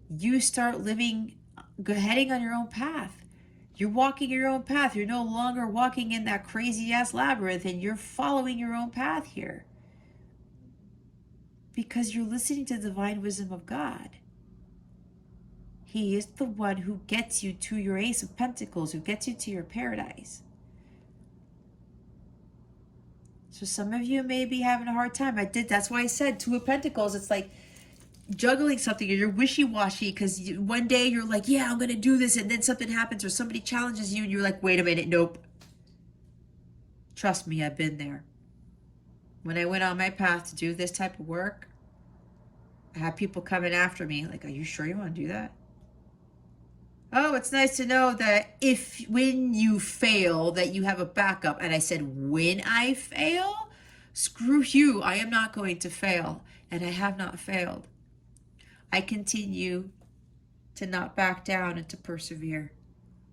You start heading on your own path. You're walking your own path. You're no longer walking in that crazy ass labyrinth, and you're following your own path here. Because you're listening to the divine wisdom of God. He is the one who gets you to your Ace of Pentacles, who gets you to your paradise. So some of you may be having a hard time. That's why I said Two of Pentacles. It's like juggling something, and you're wishy-washy, because one day you're like, yeah, I'm going to do this, and then something happens or somebody challenges you, and you're like, wait a minute, nope. Trust me, I've been there. When I went on my path to do this type of work, I had people coming after me, like, are you sure you want to do that? Oh, it's nice to know that when you fail, that you have a backup. And I said, when I fail? Screw you, I am not going to fail. And I have not failed. I continue to not back down and to persevere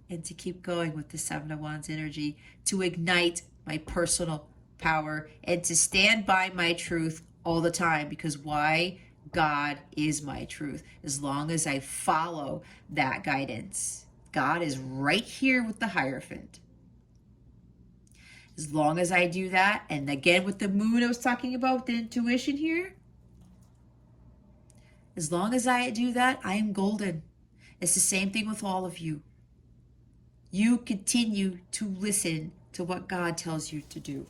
and to keep going with the Seven of Wands energy, to ignite my personal power and to stand by my truth all the time. Because why? God is my truth. As long as I follow that guidance, God is right here with the Hierophant. As long as I do that, and again with the moon I was talking about, the intuition here, as long as I do that, I am golden. It's the same thing with all of you. You continue to listen to what God tells you to do.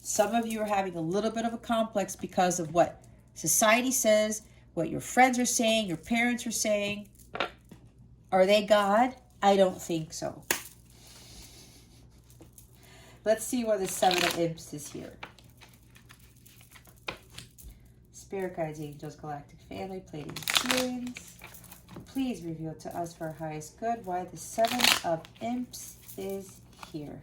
Some of you are having a little bit of a complex because of what society says, what your friends are saying, your parents are saying. Are they God? I don't think so. Let's see what the Seven of Imps is here. Spirit guides, angels, galactic family, Pleiadian series. Please reveal to us for our highest good why the Seven of Imps is here.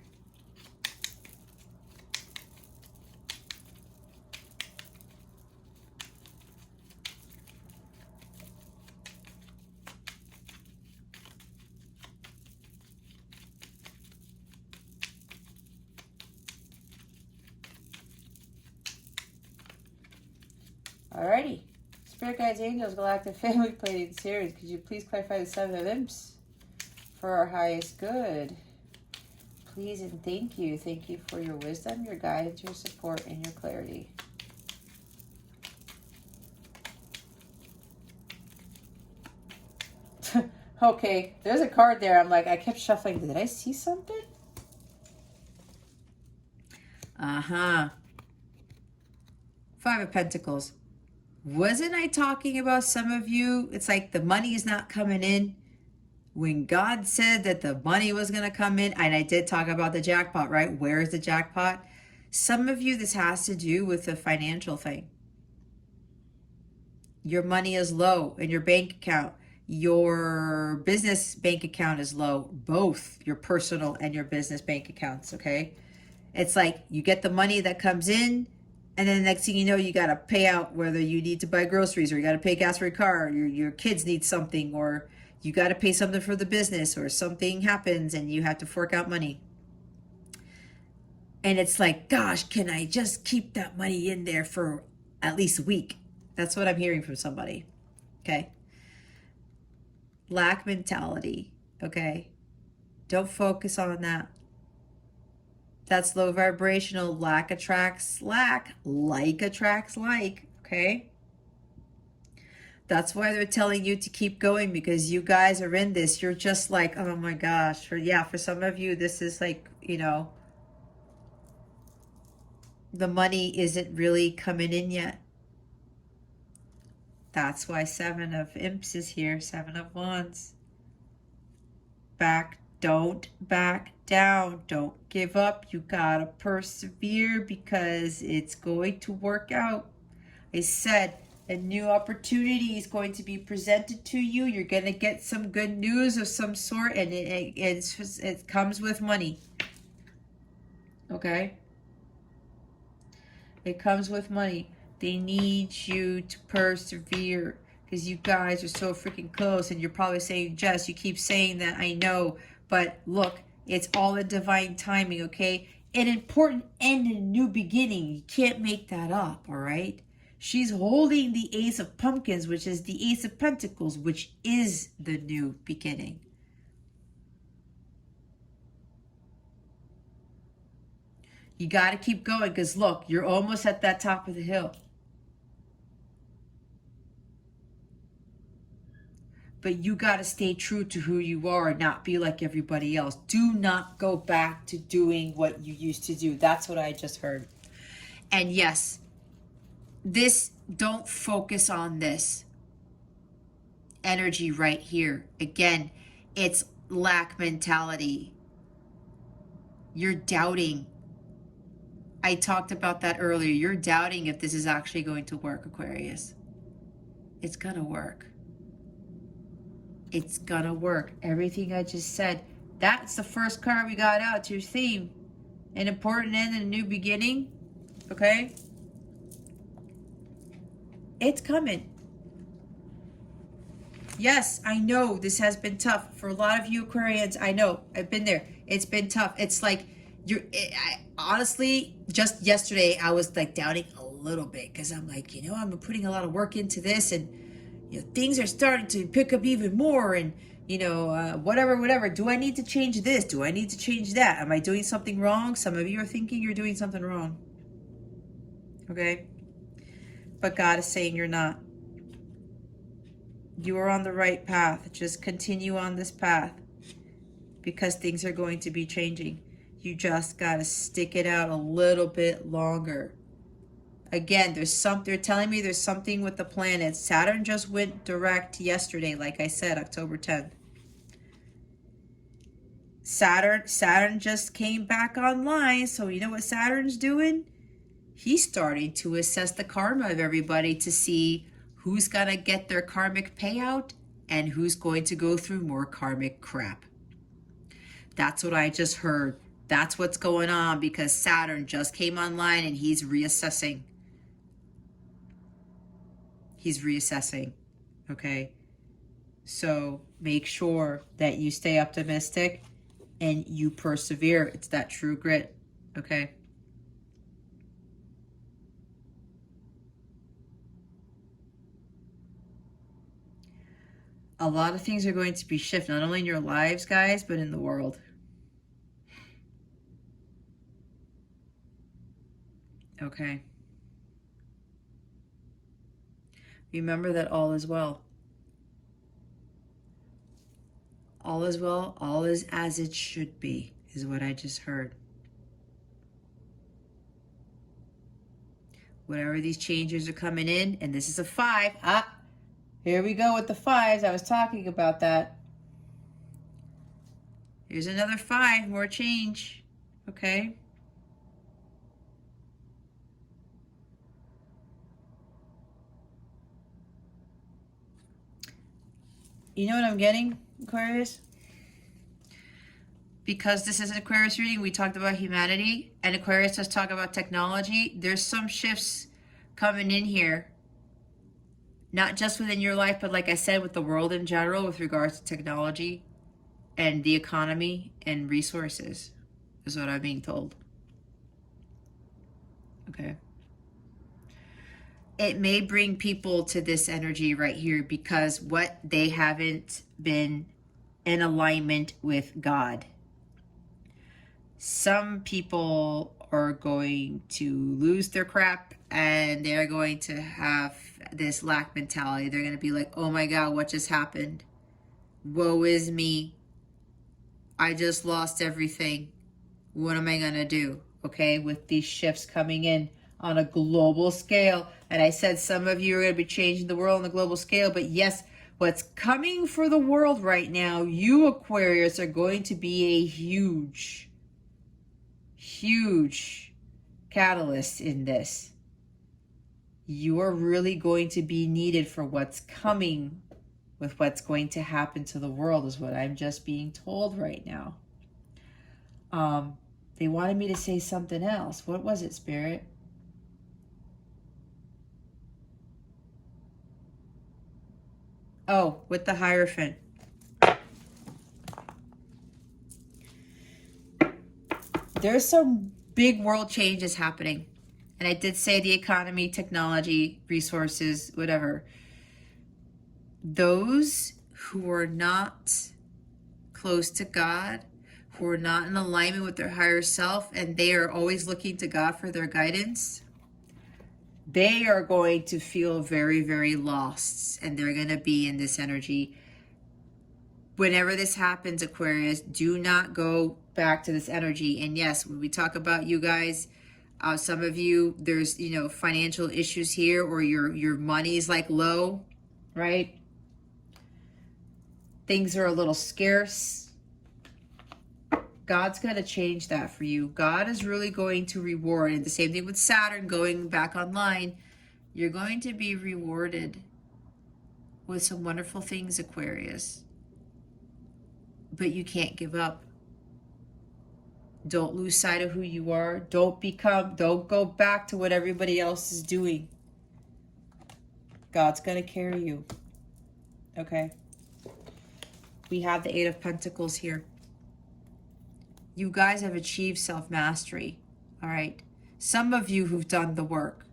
Alrighty. Spirit guides, angels, galactic family, Pleiadian series. Could you please clarify the Seven of Imps for our highest good? Please and thank you. Thank you for your wisdom, your guidance, your support, and your clarity. Okay, there's a card there. I'm like, I kept shuffling. Did I see something? Uh-huh. Five of Pentacles. Wasn't I talking about some of you? It's like the money is not coming in. When God said that the money was going to come in, and I did talk about the jackpot, right? Where is the jackpot? Some of you, this has to do with the financial thing. Your money is low in your bank account. Your business bank account is low. Both your personal and your business bank accounts, okay? It's like you get the money that comes in, and then the next thing you know, you got to pay out whether you need to buy groceries or you got to pay gas for your car, or your kids need something, or you got to pay something for the business, or something happens and you have to fork out money. And it's like, gosh, can I just keep that money in there for at least a week? That's what I'm hearing from somebody, okay? Lack mentality, okay? Don't focus on that. That's low vibrational. Lack attracts lack. Like attracts like. Okay? That's why they're telling you to keep going, because you guys are in this. You're just like, oh my gosh. For some of you, this is like, the money isn't really coming in yet. That's why Seven of Imps is here. Seven of Wands. Don't back down. Don't give up. You gotta persevere, because it's going to work out. I said a new opportunity is going to be presented to you. You're going to get some good news of some sort, and it comes with money. Okay? It comes with money. They need you to persevere, because you guys are so freaking close. And you're probably saying, Jess, you keep saying that. I know. But look, it's all in divine timing, okay? An important end and a new beginning. You can't make that up, all right? She's holding the Ace of Pumpkins, which is the Ace of Pentacles, which is the new beginning. You got to keep going, because look, you're almost at that top of the hill. But you got to stay true to who you are and not be like everybody else. Do not go back to doing what you used to do. That's what I just heard. And yes, don't focus on this energy right here. Again, it's lack mentality. You're doubting. I talked about that earlier. You're doubting if this is actually going to work, Aquarius. It's going to work. It's going to work. Everything I just said. That's the first card we got out to your theme. An important end and a new beginning. Okay? It's coming. Yes, I know this has been tough. For a lot of you Aquarians, I know. I've been there. It's been tough. It's like, honestly, just yesterday, I was like doubting a little bit, because I'm like, I'm putting a lot of work into this, and things are starting to pick up even more, and whatever. Do I need to change this? Do I need to change that? Am I doing something wrong? Some of you are thinking you're doing something wrong. Okay? But God is saying you're not. You are on the right path. Just continue on this path, because things are going to be changing. You just got to stick it out a little bit longer. Again, they're telling me there's something with the planets. Saturn just went direct yesterday, like I said, October 10th. Saturn just came back online. So you know what Saturn's doing? He's starting to assess the karma of everybody to see who's going to get their karmic payout and who's going to go through more karmic crap. That's what I just heard. That's what's going on, because Saturn just came online and he's reassessing. He's reassessing, okay? So make sure that you stay optimistic and you persevere. It's that true grit, okay? A lot of things are going to be shifted, not only in your lives, guys, but in the world. Okay? Remember that all is well. All is well, all is as it should be, is what I just heard. Whatever these changes are coming in, and this is a 5. Here we go with the 5s. I was talking about that. Here's another 5, more change. Okay? You know what I'm getting, Aquarius? Because this is an Aquarius reading, we talked about humanity, and Aquarius does talk about technology. There's some shifts coming in here, not just within your life, but like I said, with the world in general, with regards to technology and the economy and resources, is what I'm being told. Okay. It may bring people to this energy right here, because what they haven't been in alignment with God. some people are going to lose their crap and they're going to have this lack mentality. They're going to be like, oh my God, what just happened? Woe is me. I just lost everything. What am I going to do? Okay, with these shifts coming in on a global scale. And I said some of you are going to be changing the world on a global scale. But yes, what's coming for the world right now, you Aquarius are going to be a huge catalyst in this. You are really going to be needed for what's coming with what's going to happen to the world, is what I'm just being told right now. They wanted me to say something else. What was it, Spirit? Oh, with the Hierophant. There's some big world changes happening. And I did say the economy, technology, resources, whatever. Those who are not close to God, who are not in alignment with their higher self, and they are always looking to God for their guidance, they are going to feel very, very lost. And they're going to be in this energy. Whenever this happens, Aquarius, do not go back to this energy. And yes, when we talk about you guys, some of you, there's, financial issues here, or your money is like low, right? Things are a little scarce. God's going to change that for you. God is really going to reward. And the same thing with Saturn going back online. You're going to be rewarded with some wonderful things, Aquarius. But you can't give up. Don't lose sight of who you are. Don't go back to what everybody else is doing. God's going to carry you. Okay? We have the Eight of Pentacles here. You guys have achieved self-mastery. All right? Some of you who've done the work.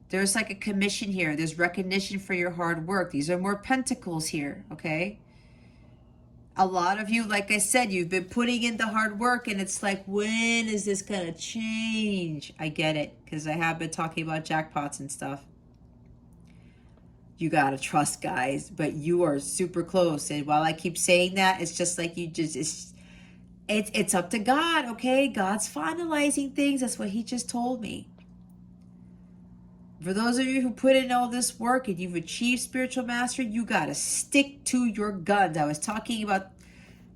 There's like a commission here. There's recognition for your hard work. These are more pentacles here. Okay? A lot of you, like I said, you've been putting in the hard work, and it's like, when is this going to change? I get it, because I have been talking about jackpots and stuff. You got to trust, guys, but you are super close. And while I keep saying that, it's just like it's up to God, okay? God's finalizing things. That's what he just told me. For those of you who put in all this work and you've achieved spiritual mastery, you got to stick to your guns. I was talking about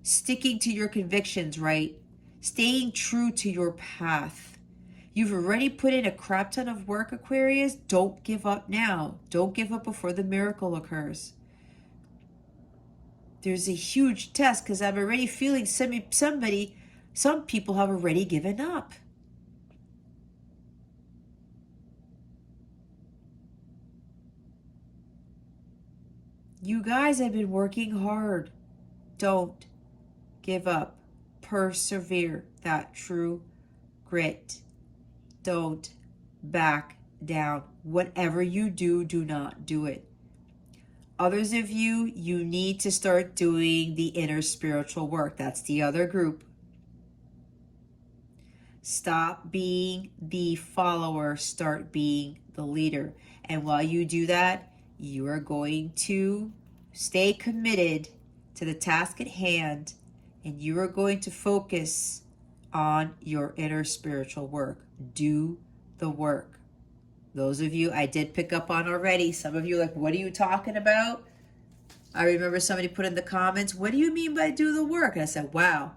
sticking to your convictions, right? Staying true to your path. You've already put in a crap ton of work, Aquarius. Don't give up now. Don't give up before the miracle occurs. There's a huge test, because I'm already feeling some people have already given up. You guys have been working hard. Don't give up. Persevere. That true grit. Don't back down. Whatever you do, do not do it. Others of you, you need to start doing the inner spiritual work. That's the other group. Stop being the follower. Start being the leader. And while you do that, you are going to stay committed to the task at hand, and you are going to focus on your inner spiritual work. Do the work. Those of you I did pick up on already, some of you are like, what are you talking about? I remember somebody put in the comments, what do you mean by do the work? And I said, wow,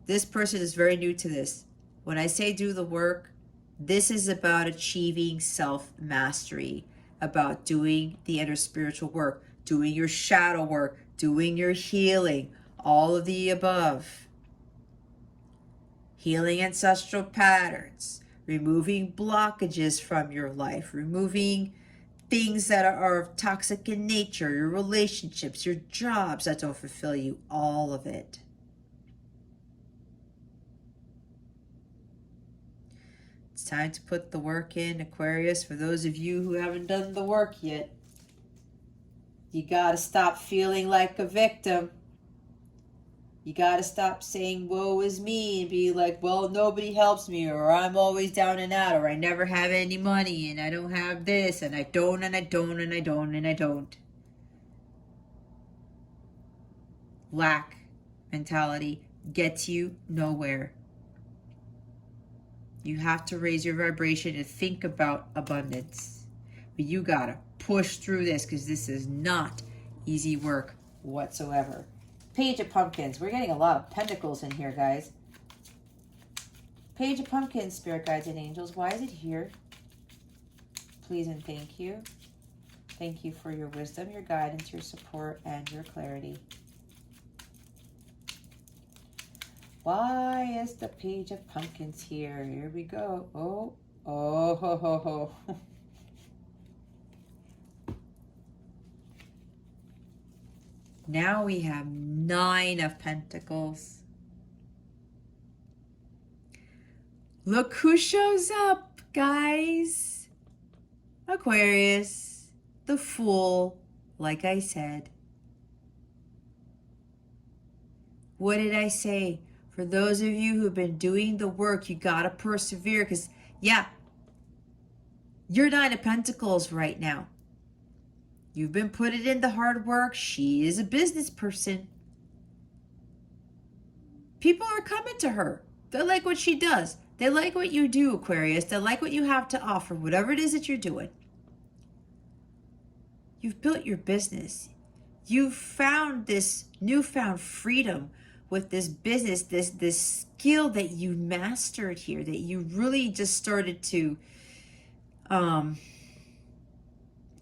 this person is very new to this. When I say do the work, this is about achieving self-mastery, about doing the inner spiritual work, doing your shadow work, doing your healing, all of the above. Healing ancestral patterns, removing blockages from your life, removing things that are toxic in nature, your relationships, your jobs that don't fulfill you, all of it. It's time to put the work in, Aquarius. For those of you who haven't done the work yet, you got to stop feeling like a victim. You gotta stop saying woe is me and be like, well, nobody helps me, or I'm always down and out, or I never have any money, and I don't have this, and I don't, and I don't, and I don't, and I don't. Lack mentality gets you nowhere. You have to raise your vibration and think about abundance. But you gotta push through this, because this is not easy work whatsoever. Page of Pumpkins. We're getting a lot of pentacles in here, guys. Page of Pumpkins, spirit guides and angels. Why is it here? Please and thank you. Thank you for your wisdom, your guidance, your support, and your clarity. Why is the Page of Pumpkins here? Here we go. Oh, oh, ho, ho, ho. Now we have 9 of Pentacles. Look who shows up, guys. Aquarius, the Fool, like I said. What did I say? For those of you who've been doing the work, you gotta persevere, because, yeah, you're 9 of Pentacles right now. You've been putting in the hard work. She is a business person. People are coming to her. They like what she does. They like what you do, Aquarius. They like what you have to offer, whatever it is that you're doing. You've built your business. You've found this newfound freedom with this business, this skill that you mastered here, that you really just started to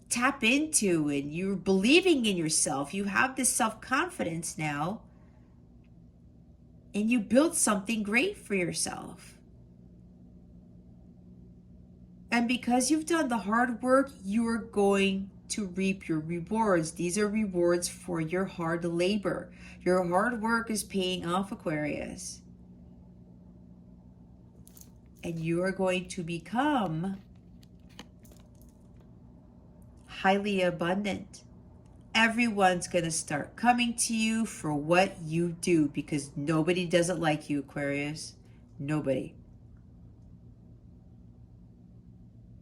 tap into, and you're believing in yourself. You have this self-confidence now, and you built something great for yourself. And because you've done the hard work, you're going to reap your rewards. These are rewards for your hard labor. Your hard work is paying off, Aquarius. And you are going to become highly abundant. Everyone's going to start coming to you for what you do, because nobody doesn't like you, Aquarius. Nobody.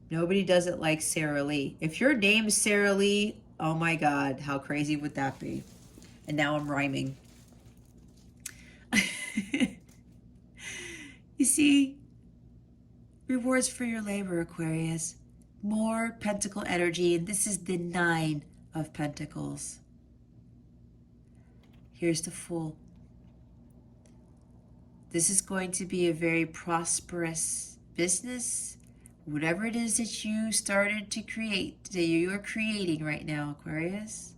Nobody doesn't like Sarah Lee. If your name is Sarah Lee, oh my God, how crazy would that be? And now I'm rhyming. You see, rewards for your labor, Aquarius. More pentacle energy, and this is the 9 of Pentacles. Here's the Fool. This is going to be a very prosperous business. Whatever it is that you started to create, that you are creating right now, Aquarius,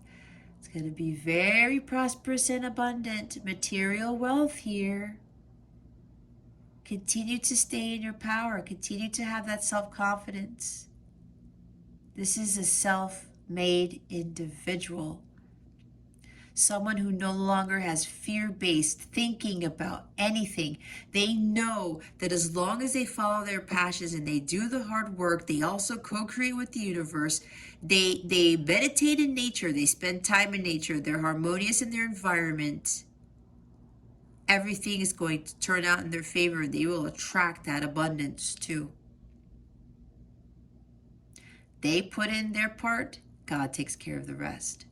it's going to be very prosperous and abundant. Material wealth here. Continue to stay in your power. Continue to have that self-confidence. This is a self-made individual. Someone who no longer has fear-based thinking about anything. They know that as long as they follow their passions and they do the hard work, they also co-create with the universe. They meditate in nature. They spend time in nature. They're harmonious in their environment. Everything is going to turn out in their favor. They will attract that abundance too. They put in their part. God takes care of the rest.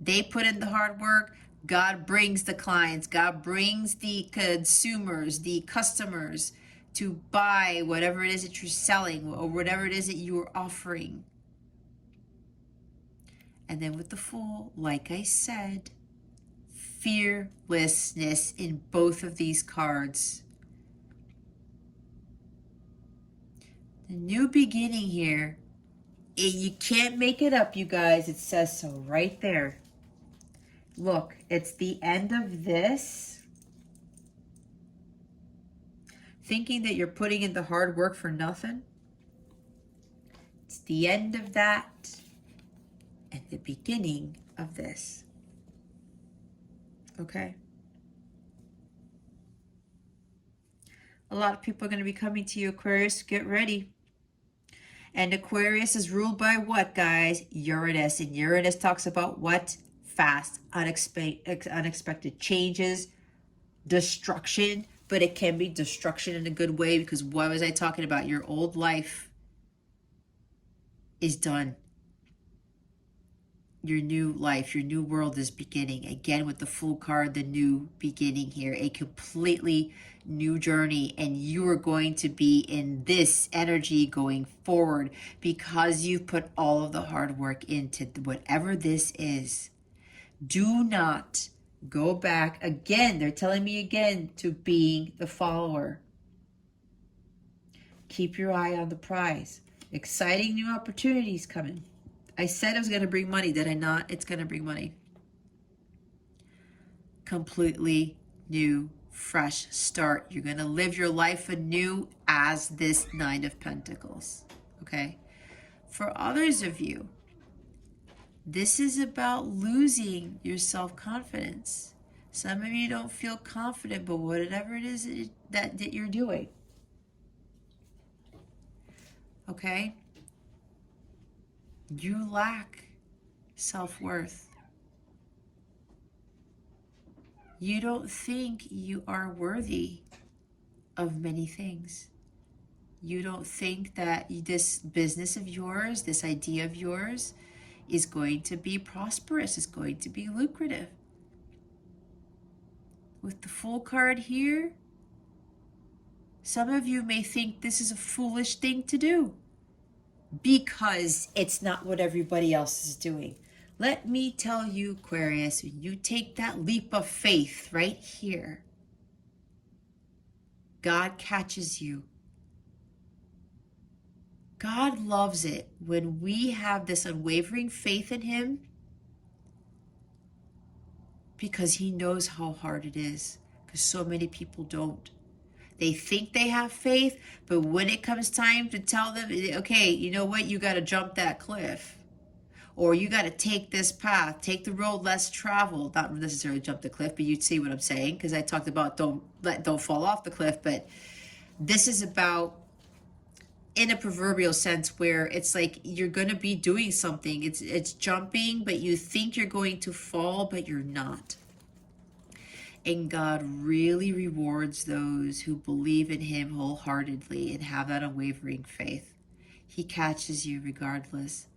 They put in the hard work. God brings the clients. God brings the consumers, the customers to buy whatever it is that you're selling or whatever it is that you are offering. And then with the Fool, like I said, fearlessness in both of these cards. The new beginning here. You can't make it up, you guys. It says so right there. Look, it's the end of this. Thinking that you're putting in the hard work for nothing. It's the end of that and the beginning of this. Okay? A lot of people are going to be coming to you, Aquarius. Get ready. And Aquarius is ruled by what, guys? Uranus. And Uranus talks about what? fast, unexpected changes, destruction, but it can be destruction in a good way, because what was I talking about? Your old life is done. Your new life, your new world is beginning. Again, with the Fool card, the new beginning here, a completely new journey, and you are going to be in this energy going forward because you've put all of the hard work into whatever this is. Do not go back again. They're telling me again to being the follower. Keep your eye on the prize. Exciting new opportunities coming. I said it was going to bring money, did I not? It's going to bring money. Completely new, fresh start. You're going to live your life anew as this Nine of Pentacles. Okay? For others of you, this is about losing your self-confidence. Some of you don't feel confident, but whatever it is that you're doing. Okay? You lack self-worth. You don't think you are worthy of many things. You don't think that this business of yours, this idea of yours, is going to be prosperous, is going to be lucrative. With the Fool card here, some of you may think this is a foolish thing to do because it's not what everybody else is doing. Let me tell you, Aquarius, when you take that leap of faith right here, God catches you. God loves it when we have this unwavering faith in him, because he knows how hard it is, because so many people don't. They think they have faith, but when it comes time to tell them, okay, you know what, you got to jump that cliff, or you got to take this path, take the road less traveled, not necessarily jump the cliff, but you'd see what I'm saying, because I talked about don't fall off the cliff. But this is about, in a proverbial sense, where it's like you're going to be doing something. It's jumping, but you think you're going to fall, but you're not. And God really rewards those who believe in him wholeheartedly and have that unwavering faith. He catches you regardless.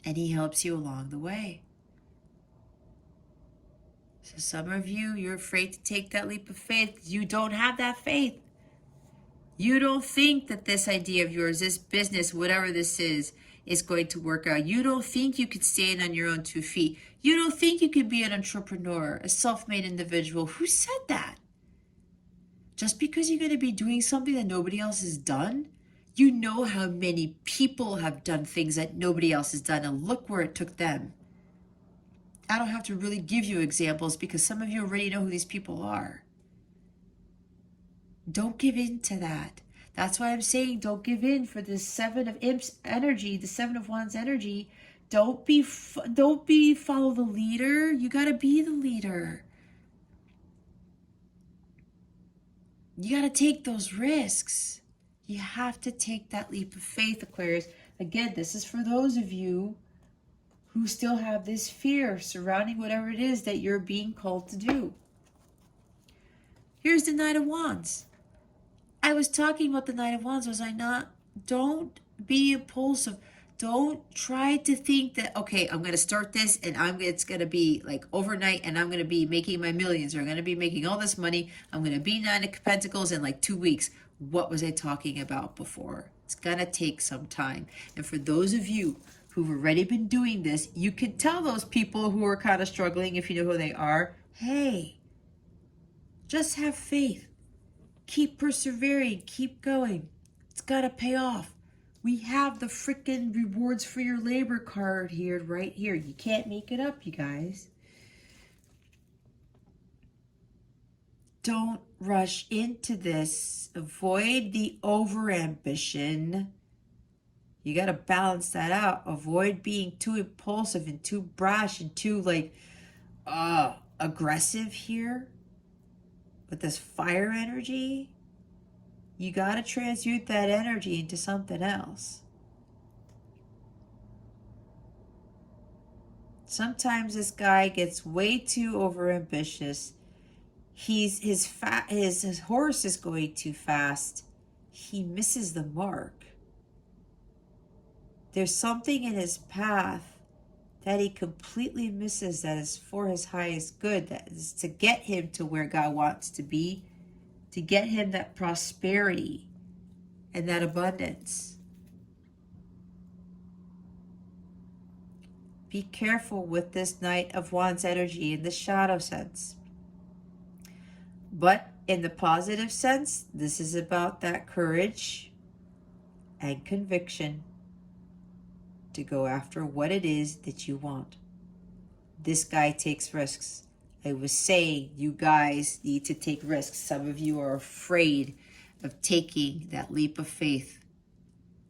And he helps you along the way. So some of you, you're afraid to take that leap of faith. You don't have that faith. You don't think that this idea of yours, this business, whatever this is going to work out. You don't think you could stand on your own 2 feet. You don't think you could be an entrepreneur, a self-made individual. Who said that? Just because you're going to be doing something that nobody else has done, you know how many people have done things that nobody else has done, and look where it took them. I don't have to really give you examples because some of you already know who these people are. Don't give in to that. That's why I'm saying don't give in for the Seven of Imps energy, the Seven of Wands energy. Don't be follow the leader. You got to be the leader. You got to take those risks. You have to take that leap of faith, Aquarius. Again, this is for those of you who still have this fear surrounding whatever it is that you're being called to do. Here's the Knight of Wands. I was talking about the Knight of Wands, was I not? Don't be impulsive. Don't try to think that, okay, I'm going to start this and it's going to be like overnight and I'm going to be making my millions, or I'm going to be making all this money. I'm going to be Nine of Pentacles in like 2 weeks. What was I talking about before? It's going to take some time. And for those of you who've already been doing this, you can tell those people who are kind of struggling, if you know who they are, hey, just have faith. Keep persevering. Keep going. It's got to pay off. We have the freaking rewards for your labor card here, right here. You can't make it up, you guys. Don't rush into this. Avoid the overambition. You got to balance that out. Avoid being too impulsive and too brash and too aggressive here. With this fire energy, you got to transmute that energy into something else. Sometimes this guy gets way too overambitious. His horse is going too fast. He misses the mark. There's something in his path that he completely misses that is for his highest good, that is to get him to where God wants to be, to get him that prosperity and that abundance. Be careful with this Knight of Wands energy in the shadow sense. But in the positive sense, this is about that courage and conviction to go after what it is that you want. This guy takes risks. I was saying you guys need to take risks. Some of you are afraid of taking that leap of faith.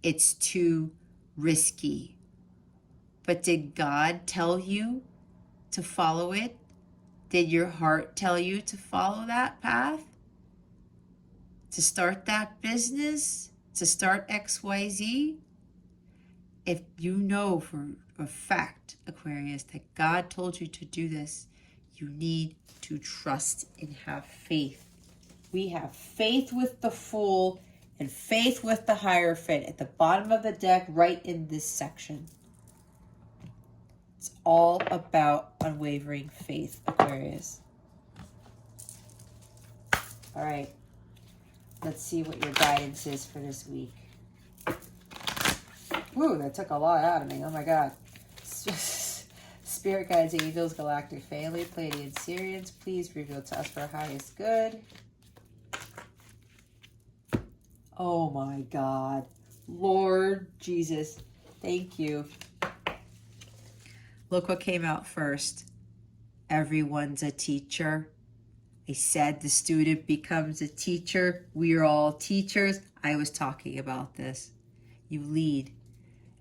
It's too risky. But did God tell you to follow it? Did your heart tell you to follow that path? To start that business? To start XYZ? If you know for a fact, Aquarius, that God told you to do this, you need to trust and have faith. We have faith with the Fool and faith with the Hierophant at the bottom of the deck, right in this section. It's all about unwavering faith, Aquarius. All right. Let's see what your guidance is for this week. Ooh, that took a lot out of me. Oh my God. Spirit guides, angels, galactic family, Pleiadian Syrians, please reveal to us for our highest good. Oh my God. Lord Jesus, thank you. Look what came out first. Everyone's a teacher. I said the student becomes a teacher. We are all teachers. I was talking about this. You lead.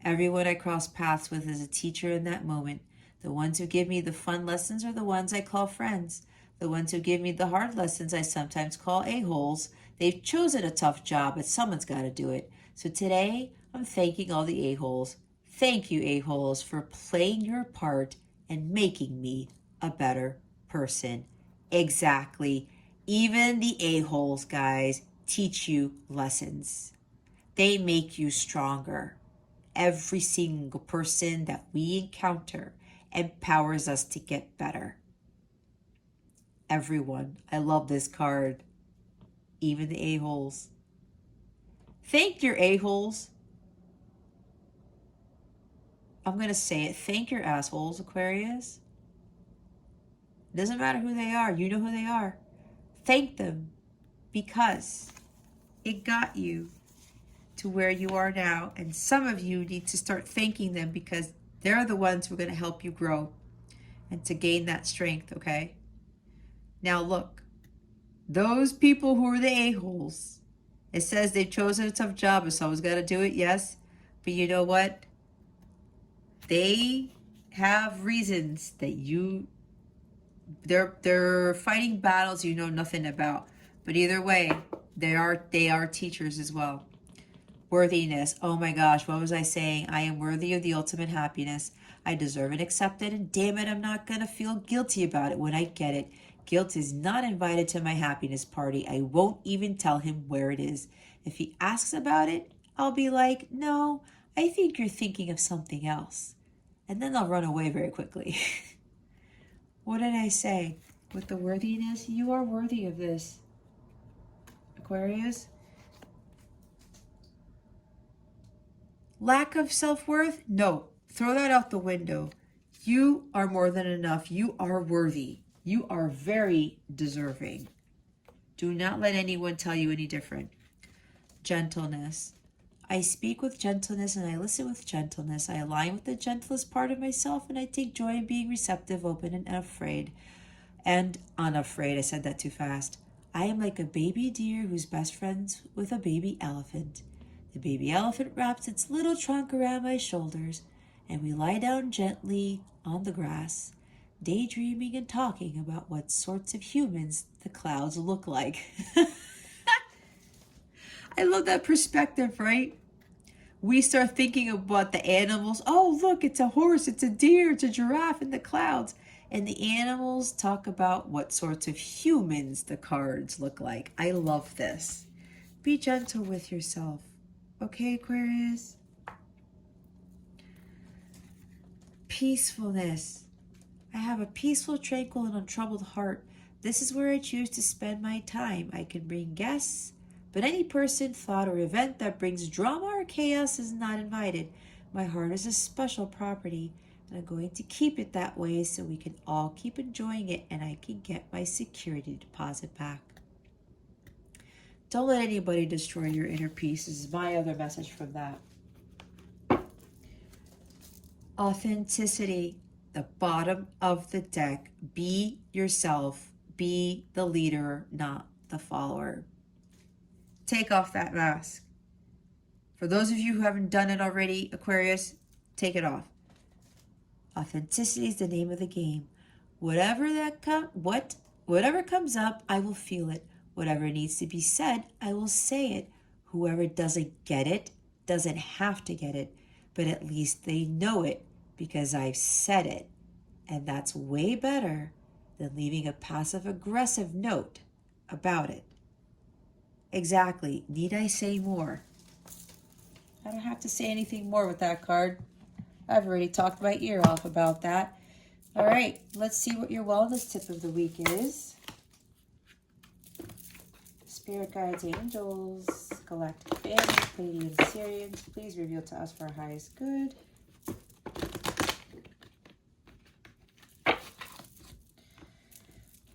Everyone I cross paths with is a teacher in that moment. The ones who give me the fun lessons are the ones I call friends. The ones who give me the hard lessons I sometimes call a-holes. They've chosen a tough job, but someone's got to do it. So today, I'm thanking all the a-holes. Thank you, a-holes, for playing your part and making me a better person. Exactly. Even the a-holes, guys, teach you lessons. They make you stronger. Every single person that we encounter empowers us to get better. Everyone. I love this card. Even the a-holes. Thank your a-holes. I'm going to say it. Thank your assholes, Aquarius. Doesn't matter who they are. You know who they are. Thank them because it got you to where you are now. And some of you need to start thanking them because they're the ones who are going to help you grow and to gain that strength, okay? Now look, those people who are the a-holes, it says they've chosen a tough job, and someone's got to do it, yes. But you know what? They have reasons that they're fighting battles you know nothing about. But either way, they are teachers as well. Worthiness. Oh my gosh, what was I saying? I am worthy of the ultimate happiness. I deserve and accept it, and damn it, I'm not going to feel guilty about it when I get it. Guilt is not invited to my happiness party. I won't even tell him where it is. If he asks about it, I'll be like, no, I think you're thinking of something else. And then I'll run away very quickly. What did I say? With the worthiness, you are worthy of this. Aquarius. Lack of self-worth? No. Throw that out the window. You are more than enough. You are worthy. You are very deserving. Do not let anyone tell you any different. Gentleness. I speak with gentleness and I listen with gentleness. I align with the gentlest part of myself and I take joy in being receptive, open, and unafraid. And unafraid. I said that too fast. I am like a baby deer who's best friends with a baby elephant. The baby elephant wraps its little trunk around my shoulders, and we lie down gently on the grass, daydreaming and talking about what sorts of humans the clouds look like. I love that perspective, right? we start thinking about the animals. Oh, look, it's a horse, it's a deer, it's a giraffe in the clouds. And the animals talk about what sorts of humans the cards look like. I love this. Be gentle with yourself. Okay, Aquarius? Peacefulness. I have a peaceful, tranquil, and untroubled heart. This is where I choose to spend my time. I can bring guests, but any person, thought, or event that brings drama or chaos is not invited. My heart is a special property, and I'm going to keep it that way so we can all keep enjoying it and I can get my security deposit back. Don't let anybody destroy your inner peace. This is my other message from that. Authenticity, the bottom of the deck. Be yourself. Be the leader, not the follower. Take off that mask. For those of you who haven't done it already, Aquarius, take it off. Authenticity is the name of the game. Whatever comes up, I will feel it. Whatever needs to be said, I will say it. Whoever doesn't get it doesn't have to get it, but at least they know it because I've said it. And that's way better than leaving a passive-aggressive note about it. Exactly. Need I say more? I don't have to say anything more with that card. I've already talked my ear off about that. All right, let's see what your wellness tip of the week is. Spirit guides, angels, galactic family, Pleiadian, Sirians, please reveal to us for our highest good.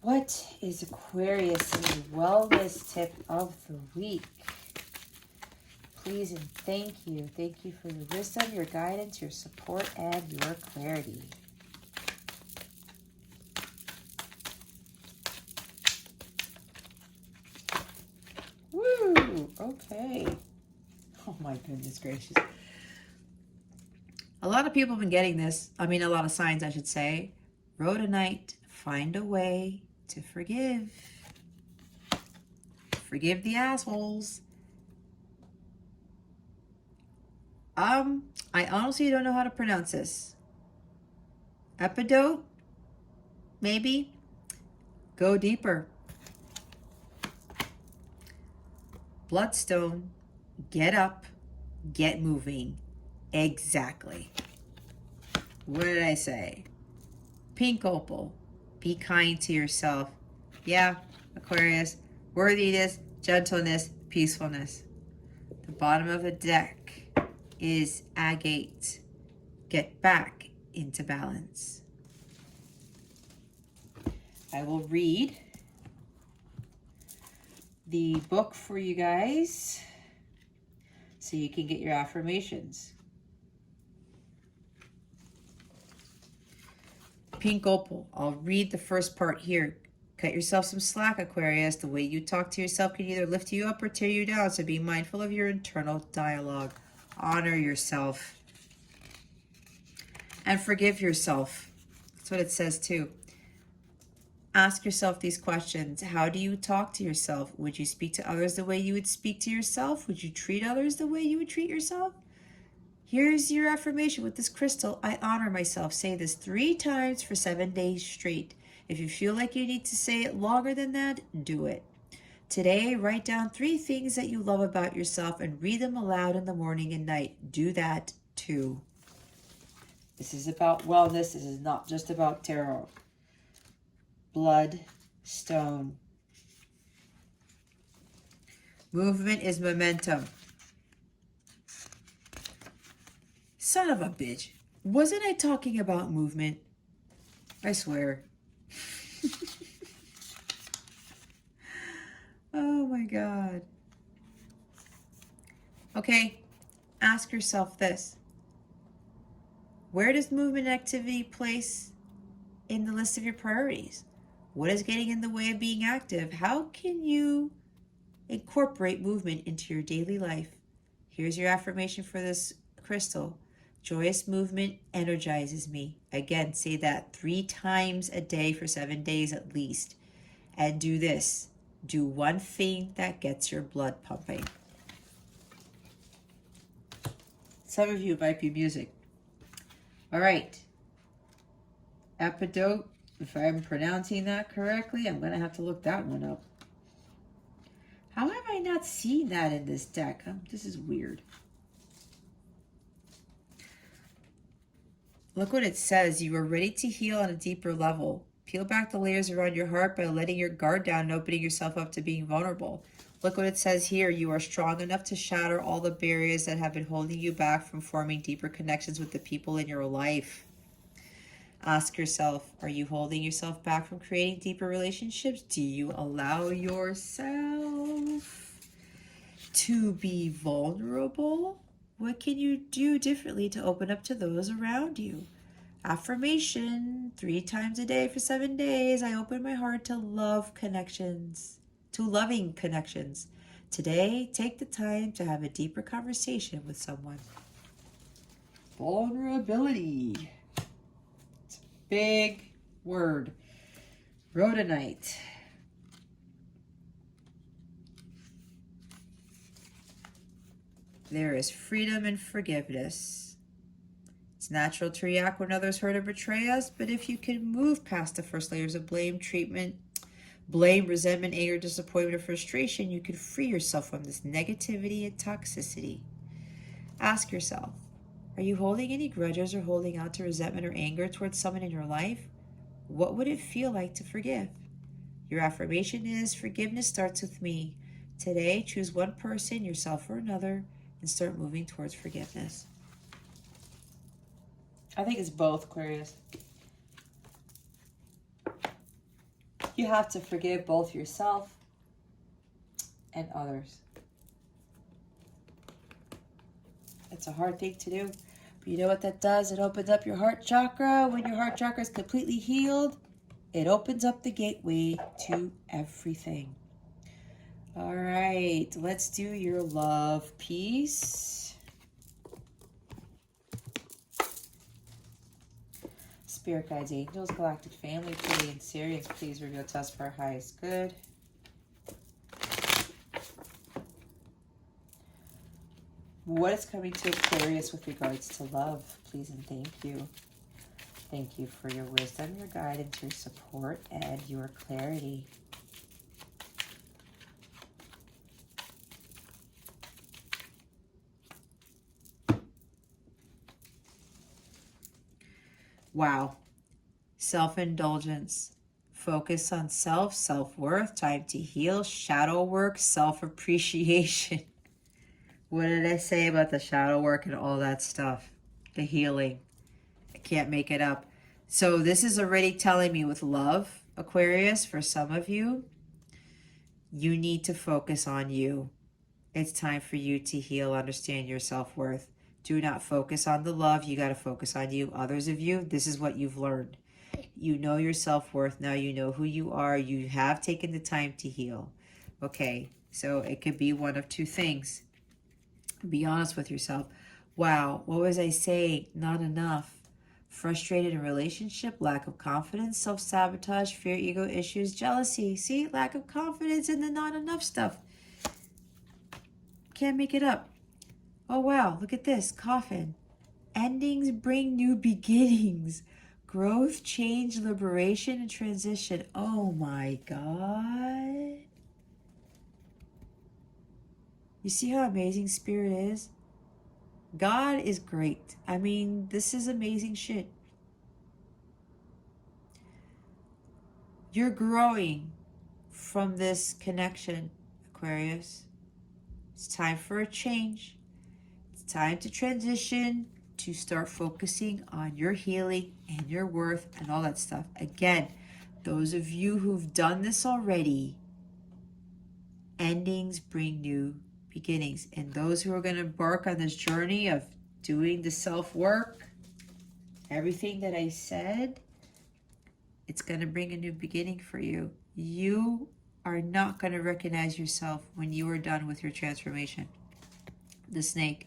What is Aquarius' wellness tip of the week? Please and thank you. Thank you for your wisdom, your guidance, your support, and your clarity. Woo! Okay. Oh my goodness gracious. A lot of people have been getting this. I mean, a lot of signs, I should say. Rhodonite, find a way to forgive. Forgive the assholes. I honestly don't know how to pronounce this. Epidote? Maybe? Go deeper. Bloodstone, get up, get moving. Exactly. What did I say? Pink opal, be kind to yourself. Yeah, Aquarius, worthiness, gentleness, peacefulness. The bottom of the deck is agate. Get back into balance. I will read the book for you guys so you can get your affirmations. Pink opal. I'll read the first part here. Cut yourself some slack, Aquarius. The way you talk to yourself can either lift you up or tear you down, so be mindful of your internal dialogue. Honor yourself. And forgive yourself. That's what it says too. Ask yourself these questions. How do you talk to yourself? Would you speak to others the way you would speak to yourself? Would you treat others the way you would treat yourself? Here's your affirmation with this crystal. I honor myself. Say this 3 times for 7 days straight. If you feel like you need to say it longer than that, do it. Today, write down 3 things that you love about yourself and read them aloud in the morning and night. Do that too. This is about wellness. This is not just about tarot. Bloodstone. Movement is momentum. Son of a bitch. Wasn't I talking about movement? I swear. Oh my God. Okay, ask yourself this. Where does movement activity place in the list of your priorities? What is getting in the way of being active? How can you incorporate movement into your daily life? Here's your affirmation for this crystal. Joyous movement energizes me. Again, say that 3 times a day for 7 days at least. And do this. Do one thing that gets your blood pumping. Some of you it might be music. All right. Epidote, if I'm pronouncing that correctly, I'm going to have to look that one up. How have I not seen that in this deck? This is weird. Look what it says. You are ready to heal on a deeper level. Peel back the layers around your heart by letting your guard down and opening yourself up to being vulnerable. Look what it says here. You are strong enough to shatter all the barriers that have been holding you back from forming deeper connections with the people in your life. Ask yourself, are you holding yourself back from creating deeper relationships? Do you allow yourself to be vulnerable? What can you do differently to open up to those around you? Affirmation, 3 times a day for 7 days. I open my heart to love connections, to loving connections. Today, take the time to have a deeper conversation with someone. Vulnerability. It's a big word. Rhodonite. There is freedom and forgiveness. It's natural to react when others hurt or betray us, but if you can move past the first layers of blame, resentment, anger, disappointment, or frustration, you can free yourself from this negativity and toxicity. Ask yourself, are you holding any grudges or holding on to resentment or anger towards someone in your life? What would it feel like to forgive? Your affirmation is, forgiveness starts with me. Today, choose one person, yourself or another, and start moving towards forgiveness. I think it's both, Aquarius. You have to forgive both yourself and others. It's a hard thing to do, but you know what that does? It opens up your heart chakra. When your heart chakra is completely healed, it opens up the gateway to everything. All right, let's do your love piece. Spirit guides, angels, galactic family, Pleiadian Sirians, please reveal to us for our highest good. What is coming to Aquarius with regards to love? Please and thank you. Thank you for your wisdom, your guidance, your support, and your clarity. Wow. Self-indulgence. Focus on self, self-worth, time to heal, shadow work, self-appreciation. What did I say about the shadow work and all that stuff? The healing. I can't make it up. So this is already telling me with love, Aquarius, for some of you, you need to focus on you. It's time for you to heal, understand your self-worth. Do not focus on the love. You got to focus on you. Others of you, this is what you've learned. You know your self-worth. Now you know who you are. You have taken the time to heal. Okay, so it could be one of two things. Be honest with yourself. Wow, what was I saying? Not enough. Frustrated in relationship, lack of confidence, self-sabotage, fear, ego issues, jealousy. See, lack of confidence and the not enough stuff. Can't make it up. Oh, wow, look at this. Coffin. Endings bring new beginnings. Growth, change, liberation, and transition. Oh my God. You see how amazing Spirit is? God is great. I mean, this is amazing shit. You're growing from this connection, Aquarius. It's time for a change. It's time to transition, to start focusing on your healing and your worth and all that stuff. Again, those of you who've done this already, endings bring new beginnings. And those who are going to embark on this journey of doing the self-work, everything that I said, it's going to bring a new beginning for you. You are not going to recognize yourself when you are done with your transformation. The snake.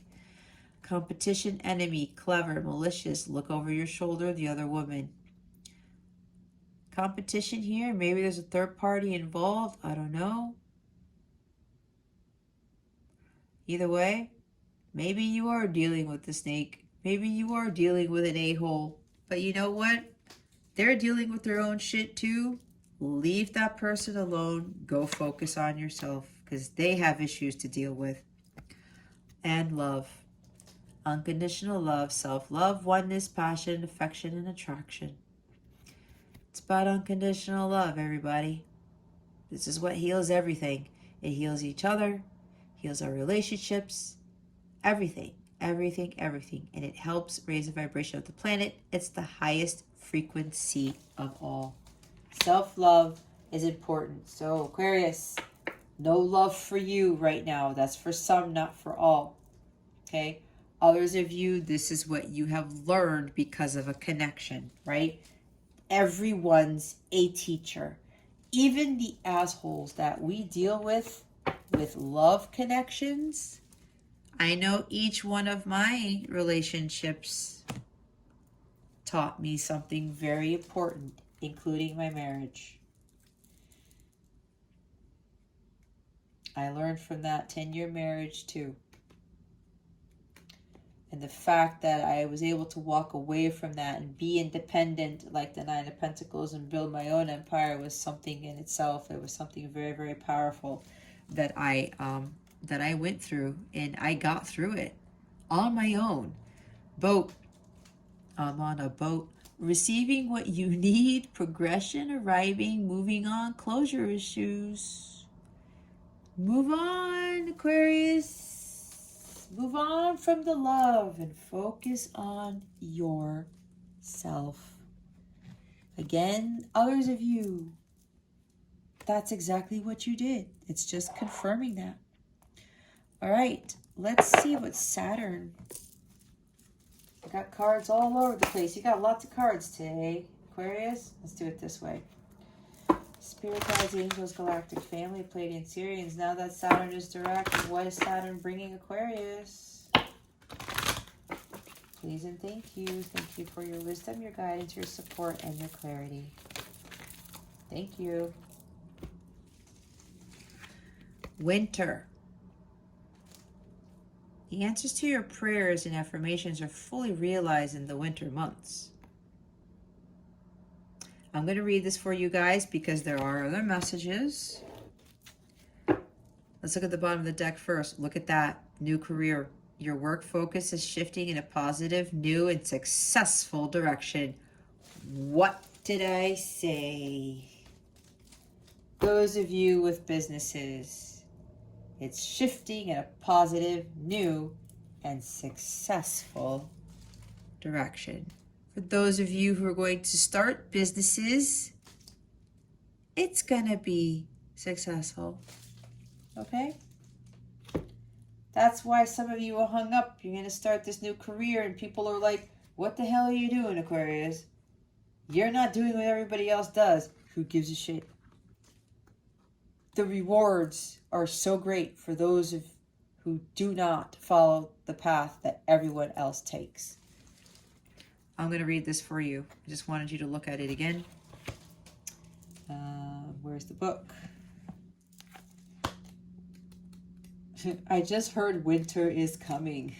Competition, enemy, clever, malicious, look over your shoulder, the other woman. Competition here, maybe there's a third party involved, I don't know. Either way, Maybe you are dealing with the snake. Maybe you are dealing with an a-hole. But you know what? They're dealing with their own shit too. Leave that person alone. Go focus on yourself because they have issues to deal with. And love. Unconditional love, self-love, oneness, passion, affection, and attraction. It's about unconditional love, everybody. This is what heals everything. It heals each other, heals our relationships, everything, everything, everything. And it helps raise the vibration of the planet. It's the highest frequency of all. Self-love is important. So, Aquarius, no love for you right now. That's for some, not for all. Okay? Others of you, this is what you have learned because of a connection, right? Everyone's a teacher. Even the assholes that we deal with love connections. I know each one of my relationships taught me something very important, including my marriage. I learned from that 10-year marriage too. And the fact that I was able to walk away from that and be independent like the Nine of Pentacles and build my own empire was something in itself. It was something very, very powerful that I went through, and I got through it on my own. Boat. I'm on a boat. Receiving what you need, progression, arriving, moving on, closure issues. Move on, Aquarius. Move on from the love and focus on yourself. Again, others of you, that's exactly what you did. It's just confirming that. All right, let's see what Saturn. I got cards all over the place. You got lots of cards today, Aquarius. Let's do it this way. Spirit guides, angels, galactic family, Pleiadian Sirians. Now that Saturn is direct, what is Saturn bringing Aquarius? Please and thank you. Thank you for your wisdom, your guidance, your support, and your clarity. Thank you. Winter. The answers to your prayers and affirmations are fully realized in the winter months. I'm going to read this for you guys because there are other messages. Let's look at the bottom of the deck first. Look at that. New career. Your work focus is shifting in a positive, new, and successful direction. What did I say? Those of you with businesses, it's shifting in a positive, new, and successful direction. For those of you who are going to start businesses, it's going to be successful. Okay? That's why some of you are hung up. You're going to start this new career and people are like, what the hell are you doing, Aquarius? You're not doing what everybody else does. Who gives a shit? The rewards are so great for those who do not follow the path that everyone else takes. I'm going to read this for you. I just wanted you to look at it again. Where's the book? I just heard winter is coming.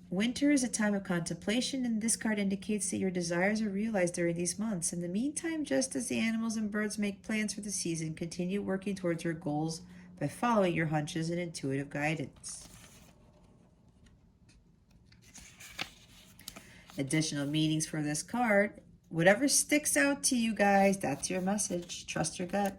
Winter is a time of contemplation, and this card indicates that your desires are realized during these months. In the meantime, just as the animals and birds make plans for the season, continue working towards your goals by following your hunches and intuitive guidance. Additional meanings for this card. Whatever sticks out to you guys, that's your message. Trust your gut.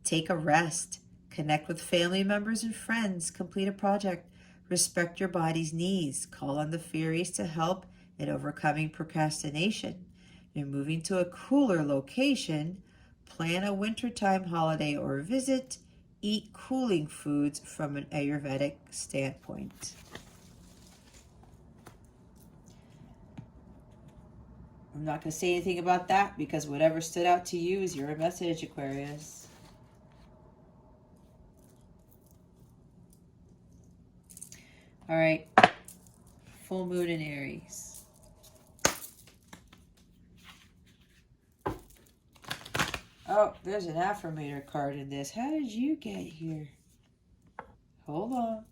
Take a rest. Connect with family members and friends. Complete a project. Respect your body's needs. Call on the fairies to help in overcoming procrastination. You're moving to a cooler location. Plan a wintertime holiday or visit. Eat cooling foods from an Ayurvedic standpoint. I'm not going to say anything about that because whatever stood out to you is your message, Aquarius. All right. Full moon in Aries. Oh, there's an affirmator card in this. How did you get here? Hold on.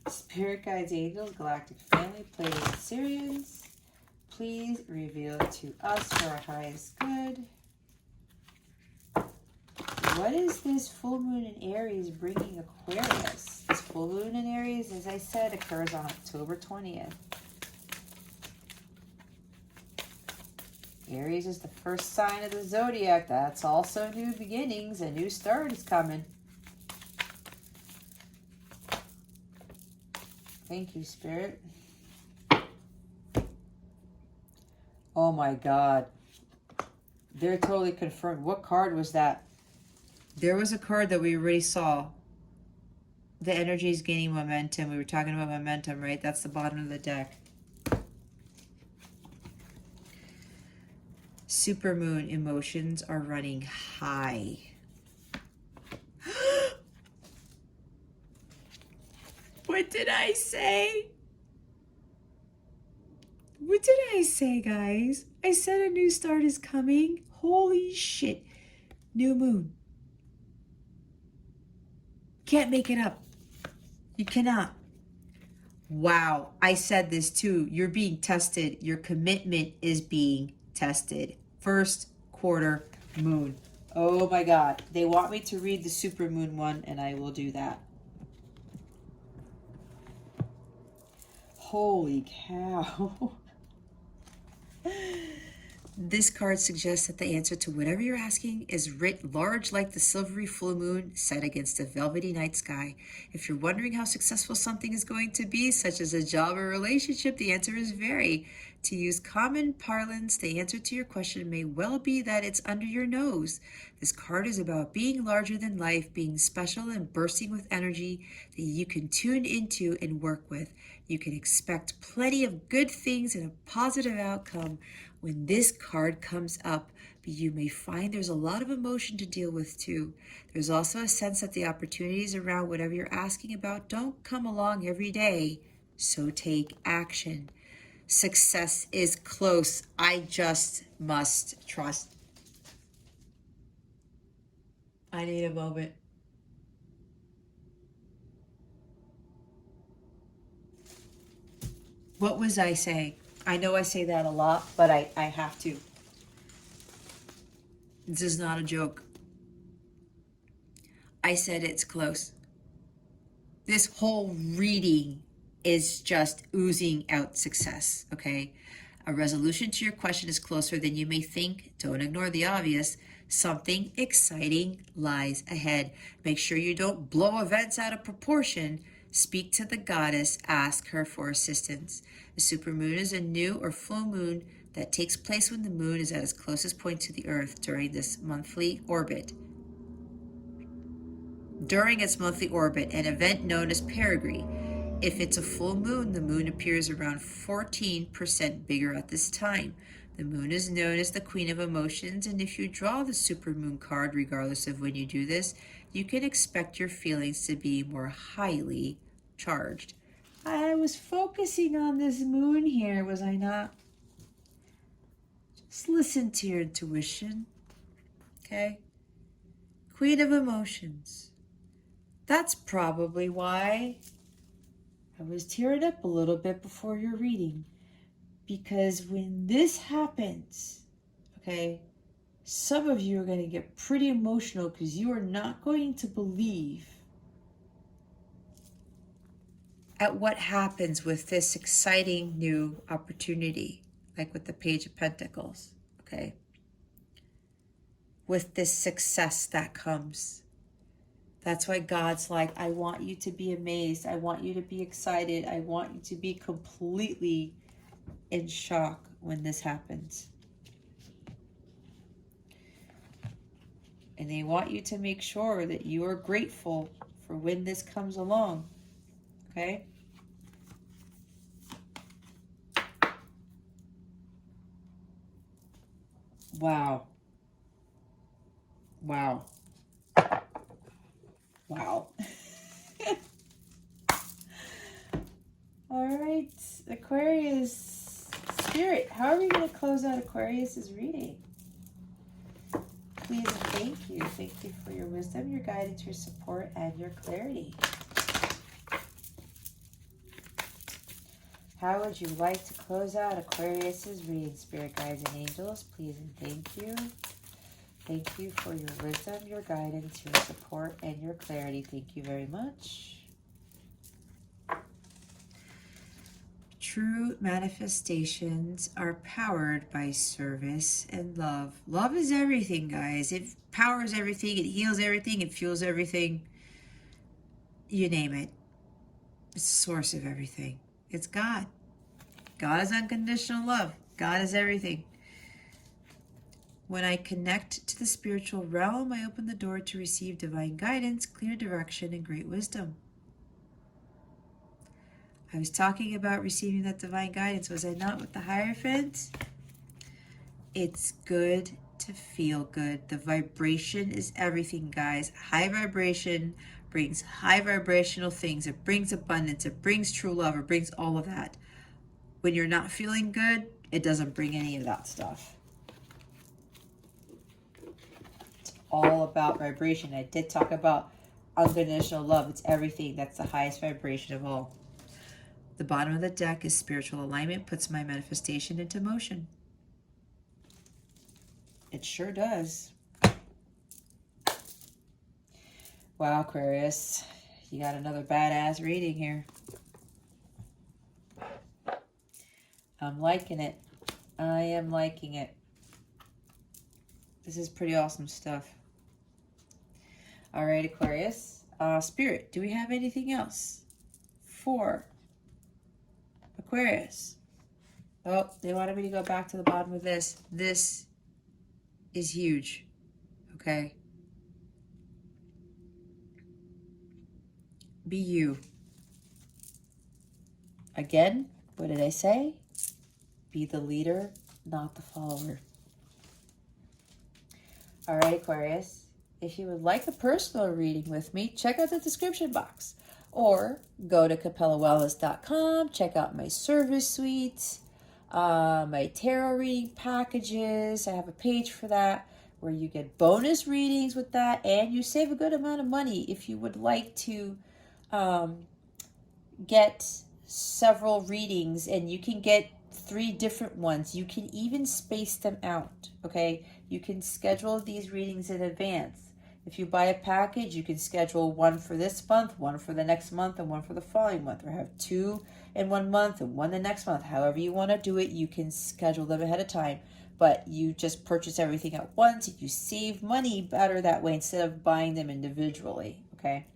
Spirit guides, angels, galactic family, Pleiadian Syrians. Please reveal to us for our highest good. What is this full moon in Aries bringing Aquarius? This full moon in Aries, as I said, occurs on October 20th. Aries is the first sign of the zodiac. That's also new beginnings. A new start is coming. Thank you, Spirit. Oh my God. They're totally confirmed. What card was that? There was a card that we already saw. The energy is gaining momentum. We were talking about momentum, right? That's the bottom of the deck. Supermoon emotions are running high. What did I say? What did I say, guys? I said a new start is coming. Holy shit. New moon. Can't make it up. You cannot. Wow. I said this too. You're being tested. Your commitment is being tested. First quarter moon. Oh my God. They want me to read the supermoon one, and I will do that. Holy cow. This card suggests that the answer to whatever you're asking is writ large like the silvery full moon set against a velvety night sky. If you're wondering how successful something is going to be, such as a job or relationship, the answer is very. To use common parlance, the answer to your question may well be that it's under your nose. This card is about being larger than life, being special and bursting with energy that you can tune into and work with. You can expect plenty of good things and a positive outcome when this card comes up, but you may find there's a lot of emotion to deal with too. There's also a sense that the opportunities around whatever you're asking about don't come along every day, so take action. Success is close. I just must trust. I need a moment. What was I saying? I know I say that a lot, but I have to. This is not a joke. I said it's close. This whole reading is just oozing out success, okay? A resolution to your question is closer than you may think. Don't ignore the obvious. Something exciting lies ahead. Make sure you don't blow events out of proportion. Speak to the goddess. Ask her for assistance. The supermoon is a new or full moon that takes place when the moon is at its closest point to the earth during this monthly orbit. During its monthly orbit, an event known as perigee. If it's a full moon, the moon appears around 14% bigger at this time. The moon is known as the queen of emotions, and if you draw the supermoon card, regardless of when you do this, you can expect your feelings to be more highly charged. I was focusing on this moon here, was I not? Just listen to your intuition, okay? Queen of emotions. That's probably why I was tearing up a little bit before your reading. Because when this happens, okay, some of you are going to get pretty emotional because you are not going to believe at what happens with this exciting new opportunity, like with the Page of Pentacles, okay? With this success that comes. That's why God's like, I want you to be amazed. I want you to be excited. I want you to be completely in shock when this happens. And they want you to make sure that you are grateful for when this comes along. Okay? Wow. Wow. Wow. All right, Aquarius Spirit, how are we going to close out Aquarius's reading? please and thank you. Thank you for your wisdom, your guidance, your support, and your clarity. How would you like to close out Aquarius's reading, spirit guides and angels? Please and thank you. Thank you for your wisdom, your guidance, your support, and your clarity. Thank you very much. True manifestations are powered by service and love. Love is everything, guys. It powers everything. It heals everything. It fuels everything. You name it. It's the source of everything. It's God. God is unconditional love. God is everything. When I connect to the spiritual realm, I open the door to receive divine guidance, clear direction, and great wisdom. I was talking about receiving that divine guidance, was I not, with the Hierophant? It's good to feel good. The vibration is everything, guys. High vibration brings high vibrational things. It brings abundance. It brings true love. It brings all of that. When you're not feeling good, it doesn't bring any of that stuff. It's all about vibration. I did talk about unconditional love. It's everything. That's the highest vibration of all. The bottom of the deck is spiritual alignment, puts my manifestation into motion. It sure does. Wow, Aquarius, you got another badass reading here. I'm liking it. I am liking it. This is pretty awesome stuff. All right, Aquarius. Spirit, do we have anything else for Aquarius? Oh, they wanted me to go back to the bottom of this. This is huge, okay? Be you. Again, what did I say? Be the leader, not the follower. All right, Aquarius, if you would like a personal reading with me, check out the description box or go to capellawellness.com, check out my service suites, my tarot reading packages. I have a page for that where you get bonus readings with that, and you save a good amount of money if you would like to get several readings, and you can get 3 different ones. You can even space them out, okay? You can schedule these readings in advance. If you buy a package, you can schedule one for this month, one for the next month, and one for the following month, or have 2 in 1 month and 1 the next month. However you want to do it, you can schedule them ahead of time, but you just purchase everything at once. You save money better that way instead of buying them individually, okay?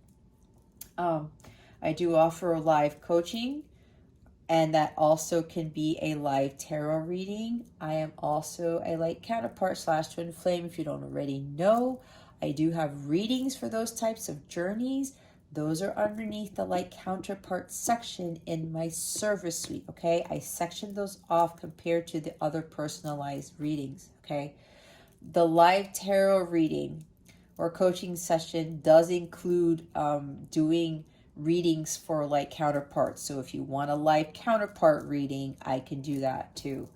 I do offer live coaching, and that also can be a live tarot reading. I am also a light counterpart / twin flame, if you don't already know. I do have readings for those types of journeys. Those are underneath the light counterpart section in my service suite, okay? I sectioned those off compared to the other personalized readings, okay? The live tarot reading or coaching session does include doing readings for light counterparts. So if you want a live counterpart reading, I can do that too.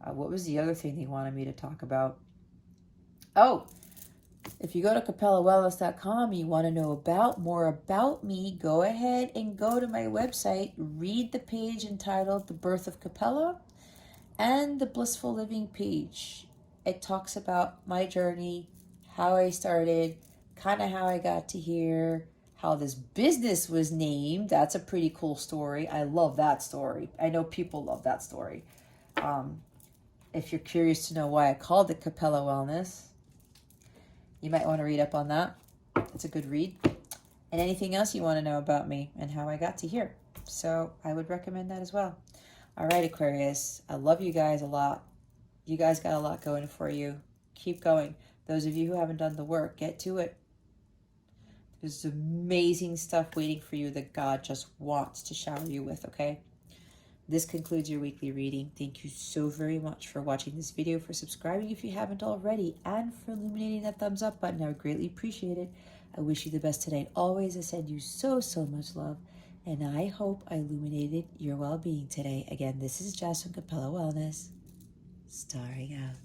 What was the other thing they wanted me to talk about? Oh, if you go to capellawellness.com, you want to know more about me, go ahead and go to my website, read the page entitled The Birth of Capella and the Blissful Living page. It talks about my journey, how I started, kind of how I got to here, how this business was named. That's a pretty cool story. I love that story. I know people love that story. If you're curious to know why I called it Capella Wellness, you might want to read up on that. It's a good read. And anything else you want to know about me and how I got to here. So I would recommend that as well. All right, Aquarius. I love you guys a lot. You guys got a lot going for you. Keep going. Those of you who haven't done the work, get to it. There's amazing stuff waiting for you that God just wants to shower you with, okay? This concludes your weekly reading. Thank you so very much for watching this video, for subscribing if you haven't already, and for illuminating that thumbs up button. I would greatly appreciate it. I wish you the best today. Always, I send you so, so much love, and I hope I illuminated your well-being today. Again, this is Jess from Capella Wellness, starring out.